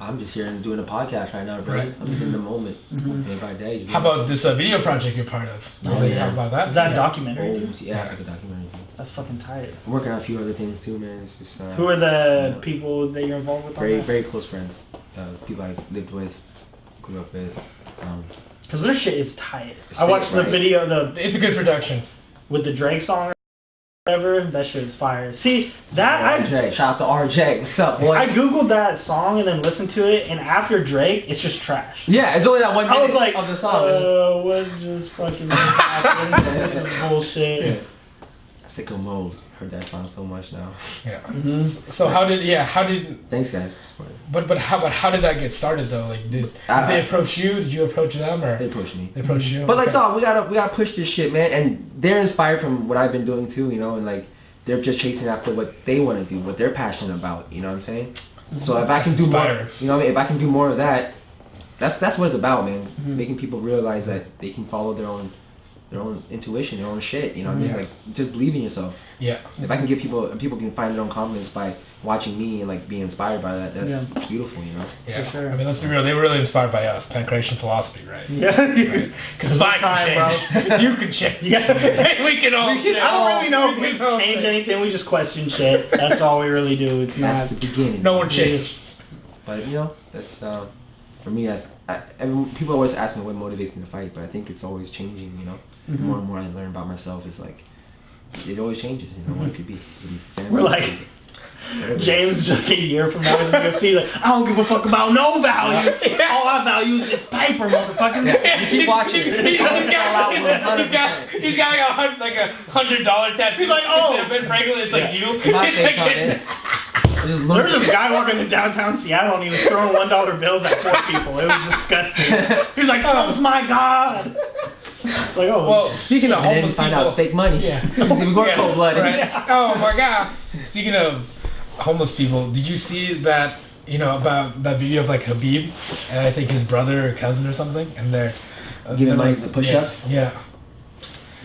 I'm just here and doing a podcast right now, bro. Right. I'm just in the moment, day by day. How about this video project you're part of? Talk about that. Is that a documentary? Yeah, it's like a documentary. That's fucking tight. I'm working on a few other things too, man. It's just. Who are the people that you're involved with? Very close friends. People I lived with, grew up with. Because their shit is tight. I watched the video. It's a good production with the Drake song. Whatever, that shit is fire. See that RJ, shout out to RJ. What's up, boy? I googled that song and then listened to it, and after Drake, it's just trash. Yeah, it's only that 1 minute. I was like, of the song. What just fucking happened? This is bullshit. Yeah. Sicko mode. Heard that song so much now. Yeah. Mm-hmm. So how did? Thanks, guys, for supporting. But how did that get started though? Like, did they approach you? Did you approach them? Or they approached me. They approached you. But like, dog, we gotta push this shit, man. And they're inspired from what I've been doing too, you know. And like, they're just chasing after what they want to do, what they're passionate about. You know what I'm saying? So if I can do more, you know, what I mean? If I can do more of that, that's what it's about, man. Making people realize that they can follow their own intuition, their own shit. You know what I mean? Like, just believe in yourself. Yeah. If I can give people, and people can find their own confidence by watching me and like being inspired by that, that's beautiful, you know? Yeah. For sure. I mean, let's be real. They were really inspired by us. Pankration philosophy, right? Yeah. Because if I can change, you can change. Yeah. We can all change. I don't really know if we change anything. We just question shit. That's all we really do. It's That's not the beginning. No one changed. But, you know, that's, for me, and people always ask me what motivates me to fight, but I think it's always changing, you know? The more and more I learn about myself, it's like, it always changes, you know, what it could be. It could be family. We're like, James just a year from now is in the UFC, like, I don't give a fuck about no value. All I value is this paper, motherfucker. You keep watching. He's got like a $100 tattoo. He's like, oh. Ben Franklin, it's like you. My It's face like, on it. There was this guy walking in downtown Seattle and he was throwing $1 bills at poor people. It was disgusting. He was like, Trump's my God. Like, oh. Well, speaking of And then you homeless find people. out it's fake money. Yeah. It's even more cold blooded. Right. Oh my God. Speaking of homeless people, did you see that, you know, about that video of like Habib and I think his brother or cousin or something, and they're Giving money like, to push-ups? Yeah.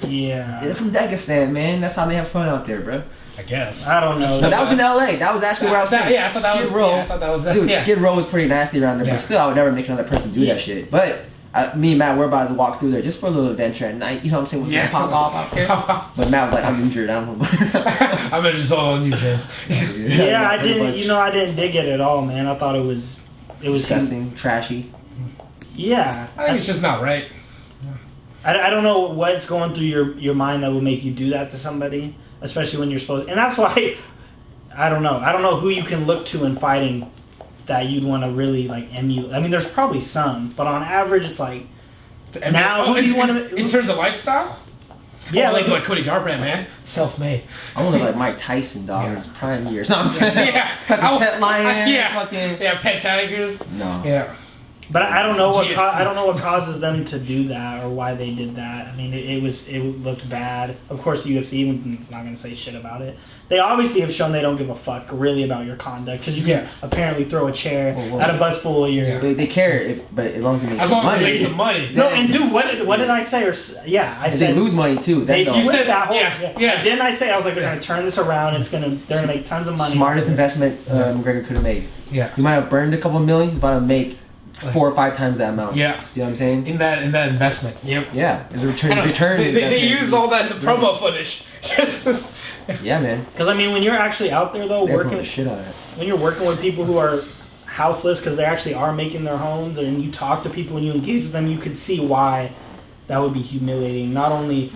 Yeah. They're from Dagestan, man. That's how they have fun out there, bro. I guess. I don't know. So that was in LA. That was actually where I was from. Yeah, I thought that was. Skid Row. Yeah, I thought that was. Dude, yeah. Skid Row was pretty nasty around there, Yeah. but still, I would never make another person do that shit. But me and Matt, we're about to walk through there just for a little adventure at night. You know what I'm saying? We're gonna pop off out there. But Matt was like, I'm injured. I don't know. I'm gonna just all on you, James. Yeah, I didn't. You know, I didn't dig it at all, man. I thought it was disgusting, trashy. Yeah. I think it's just not right. I don't know what's going through your mind that would make you do that to somebody, especially when you're supposed. And that's why I don't know. I don't know who you can look to in fighting that you'd want to really like emulate. I mean, there's probably some, but on average, it's like now who do you want to? In terms of lifestyle? Yeah, like Cody Garbrandt, man, self-made. I want to like Mike Tyson, dog, in his prime years. No, I'm saying. Yeah. Pet lion. Yeah. Fucking. Yeah, pet tigers. No. Yeah. But I don't know what GSP. I don't know what causes them to do that or why they did that. I mean, it looked bad. Of course, the UFC is not going to say shit about it. They obviously have shown they don't give a fuck really about your conduct because you can apparently throw a chair at a bus full of your. They care, but as long as they make As some long as money. they make some money. No, and dude, what did I say? I If said they lose money too. They, That's you all. said that whole yeah. Didn't I say I was like they're going to turn this around? They're going to make tons of money. Smartest investment McGregor could have made. Yeah. He might have burned a couple million. He's about to make 4 or 5 times that amount. Yeah. You know what I'm saying? In that investment. Yep. Yeah. There's a return. They investment. use all that in the promo footage. Yeah, man. Because I mean, when you're actually out there though, They're working the shit out of it. when you're working with people who are houseless because they actually are making their homes, and you talk to people and you engage with them, you could see why that would be humiliating. Not only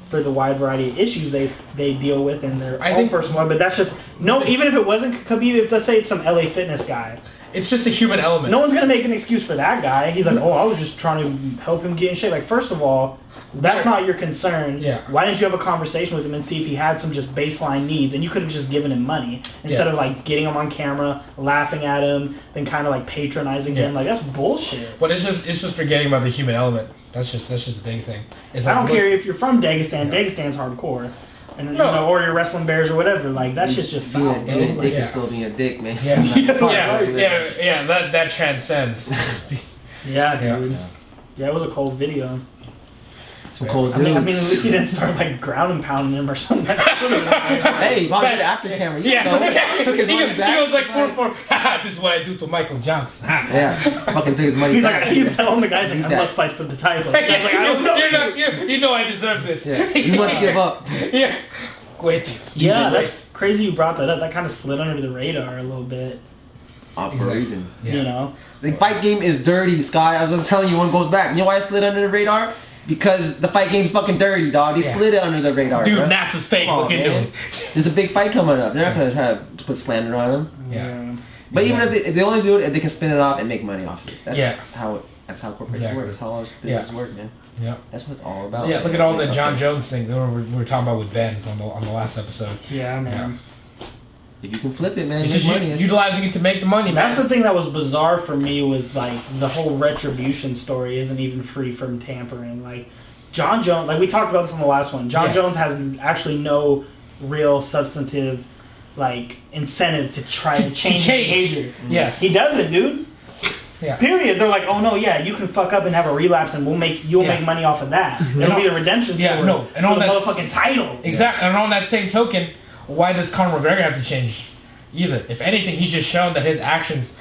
for the wide variety of issues they deal with in their own personal life, but that's just even if it wasn't Khabib, if let's say it's some LA Fitness guy. It's just a human element. No one's going to make an excuse for that guy. He's like, oh, I was just trying to help him get in shape. Like, first of all, that's not your concern. Yeah. Why didn't you have a conversation with him and see if he had some just baseline needs? And you could have just given him money instead of, like, getting him on camera, laughing at him, then kind of, like, patronizing him. Like, that's bullshit. But it's just forgetting about the human element. That's just a big thing. It's I like, don't care if you're from Dagestan. Dagestan's hardcore. And, or you're wrestling bears or whatever. Like, that shit's just foul, bro. Being a Like, dick is still being a dick, man. Yeah. Yeah. That transcends. yeah, dude. Yeah, it was a cold video. Some cold I dudes. mean, at least he didn't start like ground and pounding him or something. Hey, Bob did after camera. You know, took his money back. He was like, this is what I do to Michael Johnson. Yeah, fucking took his money He's back. like, he's telling the guys like, I must fight for the title. Like, I don't know. You know I deserve this. Yeah, you must give up. Yeah. Quit. Yeah, that's crazy you brought that up. That kind of slid under the radar a little bit. For a reason. Yeah. You know? The fight game is dirty, Sky. I was telling you when it goes back. You know why it slid under the radar? Because the fight game's fucking dirty, dog. They slid it under the radar. Dude, bro. NASA's fake. Come on, Look into man. it. There's a big fight coming up. They're not going to try to put slander on them. Yeah. But even if they only do it if they can spin it off and make money off it. That's how corporations work. That's how all business work, man. Yeah. That's what it's all about. Yeah, look at all the John Jones thing that we were talking about with Ben on the last episode. Yeah, man. If you can flip it, man, It's make just money. utilizing it to make the money, man. That's the thing that was bizarre for me was like the whole retribution story isn't even free from tampering. Like John Jones, like we talked about this on the last one. John Jones has actually no real substantive like incentive to try to change his behavior. Yes. He doesn't, dude. Yeah. Period. They're like, oh no, yeah, you can fuck up and have a relapse, and you'll make money off of that. It'll be a redemption story. Yeah, no, and for on the that motherfucking title. Exactly, and on that same token, why does Conor McGregor have to change? Either, if anything, he's just shown that his actions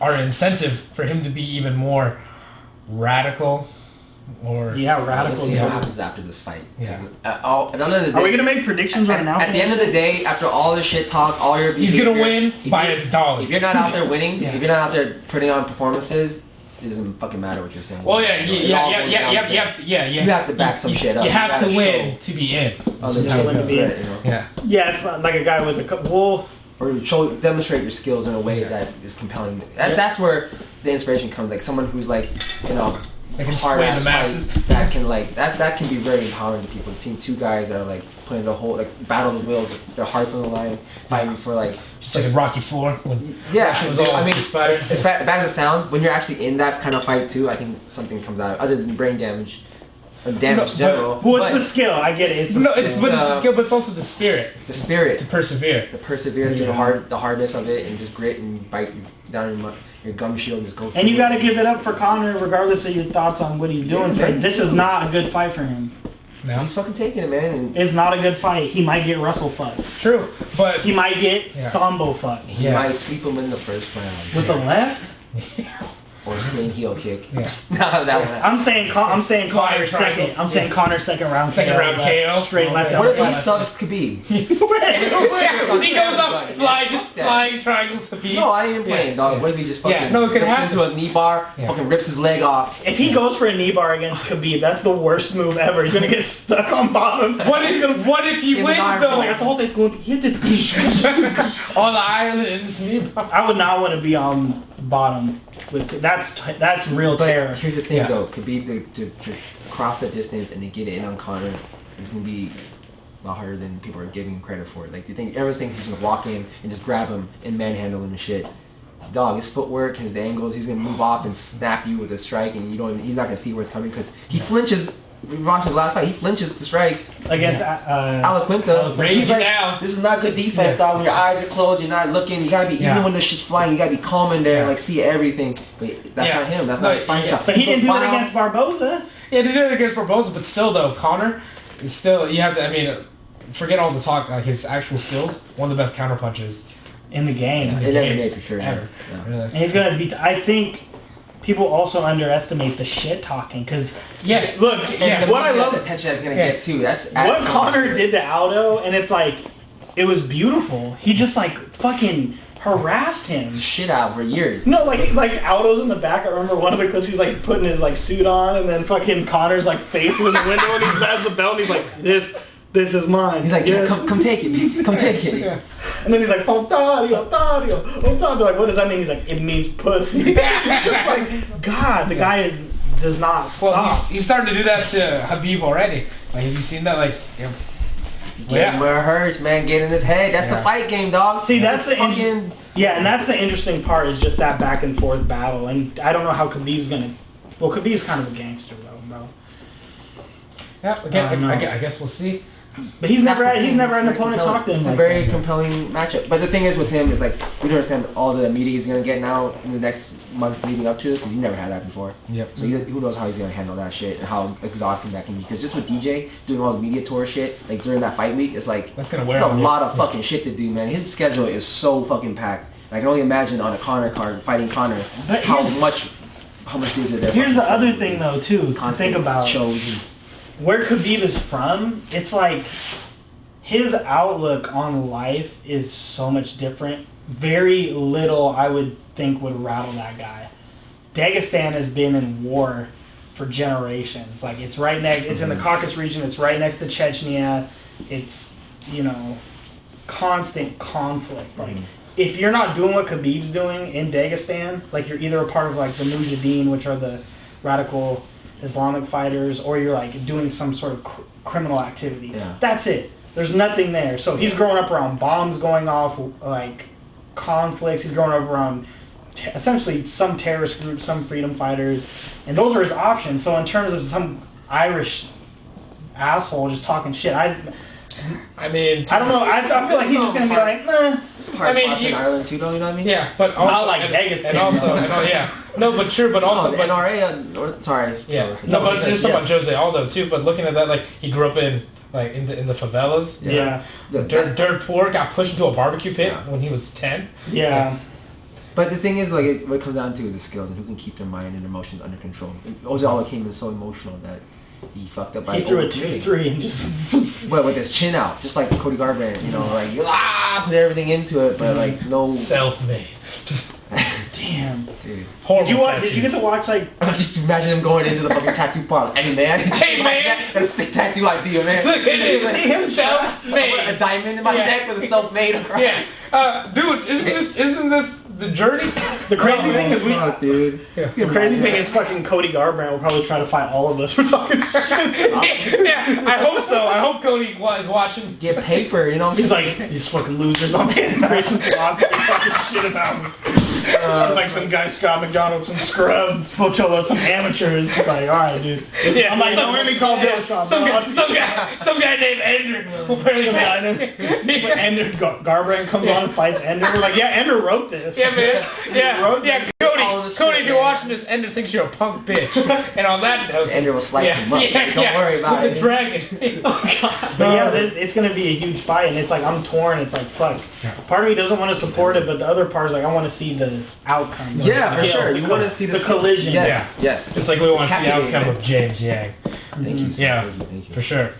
are an incentive for him to be even more radical. Or radical. Let's see what happens after this fight. Yeah. At the end of the day, are we gonna make predictions right now? At the end of the day, after all the shit talk, all your he's gonna win by a dollar. If you're not out there winning, if you're not out there putting on performances, it doesn't fucking matter what you're saying. Well, you have to back some shit up. You have to win to be in. Oh, this is how to be in. Yeah, it's not like a guy with a couple. Or demonstrate your skills in a way that is compelling. That's where the inspiration comes. Like someone who's like, they can sway the masses. That can that can be very empowering to people. Seeing two guys that are like putting the whole battle of the wills, their hearts on the line, fighting for just like in Rocky IV. I mean, as bad as it sounds, when you're actually in that kind of fight too, I think something comes out other than brain damage. Or damage in general. It's the skill. I get it. It's the skill, but it's also the spirit. The spirit to persevere. To persevere through the hardness of it, and just grit and bite down your gum shield and just go. And you got to give it up for Conor, regardless of your thoughts on what he's doing. This is not a good fight for him. No. He's fucking taking it, man. And it's not a good fight. He might get Russell fucked. True, but he might get Sambo fucked. He might sleep him in the first round with the left. Or a spinning heel kick. Yeah. I'm saying Conor second. I'm saying Conor second round KO. Straight left. What if he subs Khabib? He goes up flying triangles Khabib. No, I ain't playing, dog. What if he just fucking rips into a knee bar, fucking rips his leg off? If he goes for a knee bar against Khabib, that's the worst move ever. He's gonna get stuck on bottom. What if he wins though? I thought he's going to hit it on the islands. I would not want to be on bottom. That's real terror. Here's the thing though, Khabib to cross the distance and to get it in on Conor is gonna be a lot harder than people are giving credit for. Like everyone's thinking he's gonna walk in and just grab him and manhandle him and shit. Dog, his footwork, his angles, he's gonna move off and snap you with a strike, and he's not gonna see where it's coming because he flinches. We watched his last fight. He flinches to strikes against Alaquinta. He's like, this is not good defense, dog. When your eyes are closed, you're not looking. You gotta be even when the shit's flying. You gotta be calm in there, like see everything. But that's not him. That's not his fight style. But he didn't do that against Barboza. Yeah, he did it against Barboza, but still though, Conor is still. You have to. I mean, forget all the talk. Like his actual skills, one of the best counter punches in the game. In MMA for sure. Ever. And he's gonna be. I think. People also underestimate the shit talking because look, what I love attention that's gonna get too. That's what Conor did to Aldo, and it's like it was beautiful. He just like fucking harassed him, shit out for years. No, like Aldo's in the back. I remember one of the clips. He's like putting his like suit on, and then fucking Conor's like faces in the window, and he has the belt. And he's like This is mine. He's like, come take it. Come take it. Yeah. And then he's like, Ontario. Like, what does that mean? He's like, it means pussy. Just like, God, the guy does not stop. Well, he's starting to do that to Khabib already. Like, have you seen that? Like, where it hurts, man. Get in his head. That's the fight game, dog. See, that's the fucking... and that's the interesting part is just that back and forth battle. And I don't know how Khabib's gonna... Well, Khabib's kind of a gangster, though, bro. Yeah, again, I guess we'll see. But he's never had an opponent talk to him. It's a very compelling matchup. But the thing is with him is like we don't understand all the media he's gonna get now in the next months leading up to this. He's never had that before. Yep. So who knows how he's gonna handle that shit and how exhausting that can be. Because just with DJ doing all the media tour shit, like during that fight week, it's like that's gonna wear a lot of fucking shit to do, man. His schedule is so fucking packed. I can only imagine on a Conor card fighting Conor how much busier they're. Here's the other thing though too to think about. Shows. Where Khabib is from, it's like his outlook on life is so much different. Very little, I would think, would rattle that guy. Dagestan has been in war for generations. Like it's right next. It's in the Caucasus region. It's right next to Chechnya. It's constant conflict. Like if you're not doing what Khabib's doing in Dagestan, like you're either a part of like the Mujahideen, which are the radical Islamic fighters, or you're like doing some sort of criminal activity. Yeah. That's it. There's nothing there. So he's growing up around bombs going off, like conflicts. He's growing up around essentially some terrorist groups, some freedom fighters, and those are his options. So in terms of some Irish asshole just talking shit, I mean, I don't know. I feel like he's just gonna be like, nah. I mean, in Ireland too, don't you know what I mean? Yeah, but also not like Vegas. And also, No, but true, but also... the but, NRA, sorry. Yeah. No, but there's something about Jose Aldo, too, but looking at that, like, he grew up in the favelas. Yeah. Dirt poor, got pushed into a barbecue pit when he was 10. Yeah. But the thing is, like, what it comes down to is the skills and who can keep their mind and emotions under control. Jose Aldo came in so emotional that he fucked up. He threw a 2-3 and just... But with his chin out, just like Cody Garbrandt, you know, like, put everything into it, but, like, no... Self-made. Damn. Dude. Horrible Did you get to watch, like... Just imagine him going into the fucking tattoo parlor. Hey, man. Hey, man. That's a sick tattoo idea, man. Look at this. Self-made. A diamond in my neck with a self-made across. Yes. Dude, isn't this the journey? The crazy thing is dude. The crazy thing is fucking Cody Garbrandt will probably try to fight all of us for talking shit. Yeah, I hope so. I hope Cody was watching. Get paper, you know? He's like, these fucking losers on Pankration philosophy talking shit about me. It's like some guy, Scott McDonald, some scrub, Pocholo, some amateurs. It's like, alright, dude. Yeah, I'm like, don't let me call Bill Shaw. Some guy named Ender who apparently Ender Garbrandt comes on and fights Ender. We're like, yeah, Ender wrote this. Yeah, man. Yeah. Cody, if you're watching this, Ender thinks you're a punk bitch. And on that note, Ender will slice him up. Don't worry about it. With the dragon. But yeah, it's gonna be a huge fight, and it's like I'm torn. It's like fuck. Part of me doesn't want to support it, but the other part is like I want to see the outcome. Yeah, for sure. You want to see the collision. Yes. Just like we want to see the outcome of James Yang. Thank you. Yeah, for sure.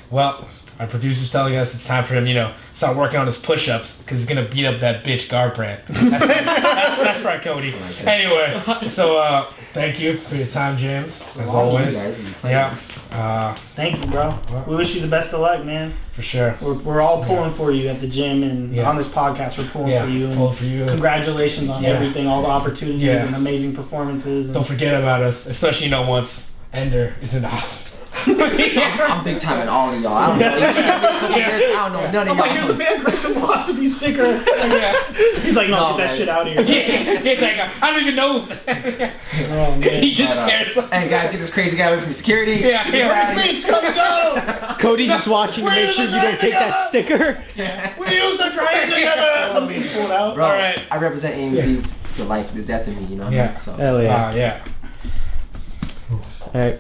Well, our producer's telling us it's time for him, start working on his push-ups because he's gonna beat up that bitch Garbrandt. That's right, Cody. Anyway, so thank you for your time, James, as always. Yeah. Thank you, bro. We wish you the best of luck, man. For sure. We're all pulling for you at the gym and on this podcast. We're pulling for you. Pulling for you. Congratulations on everything, all the opportunities and amazing performances. Don't forget about us, especially once Ender is in the hospital. I'm big time in all of y'all. I don't know. I don't know none of y'all. I'm like, here's a Pankration philosophy sticker. He's like, no, get that shit out of here. I don't even know. Oh, man. He just cares. Hey guys, get this crazy guy away from security. Where's Meats? Come go. Cody's just watching to make sure you don't take that sticker. We use the train together. I'm being pulled out. Bro, all right. I represent AMC, the life, the death of me. You know what I mean? So. Hell yeah. Yeah. All right.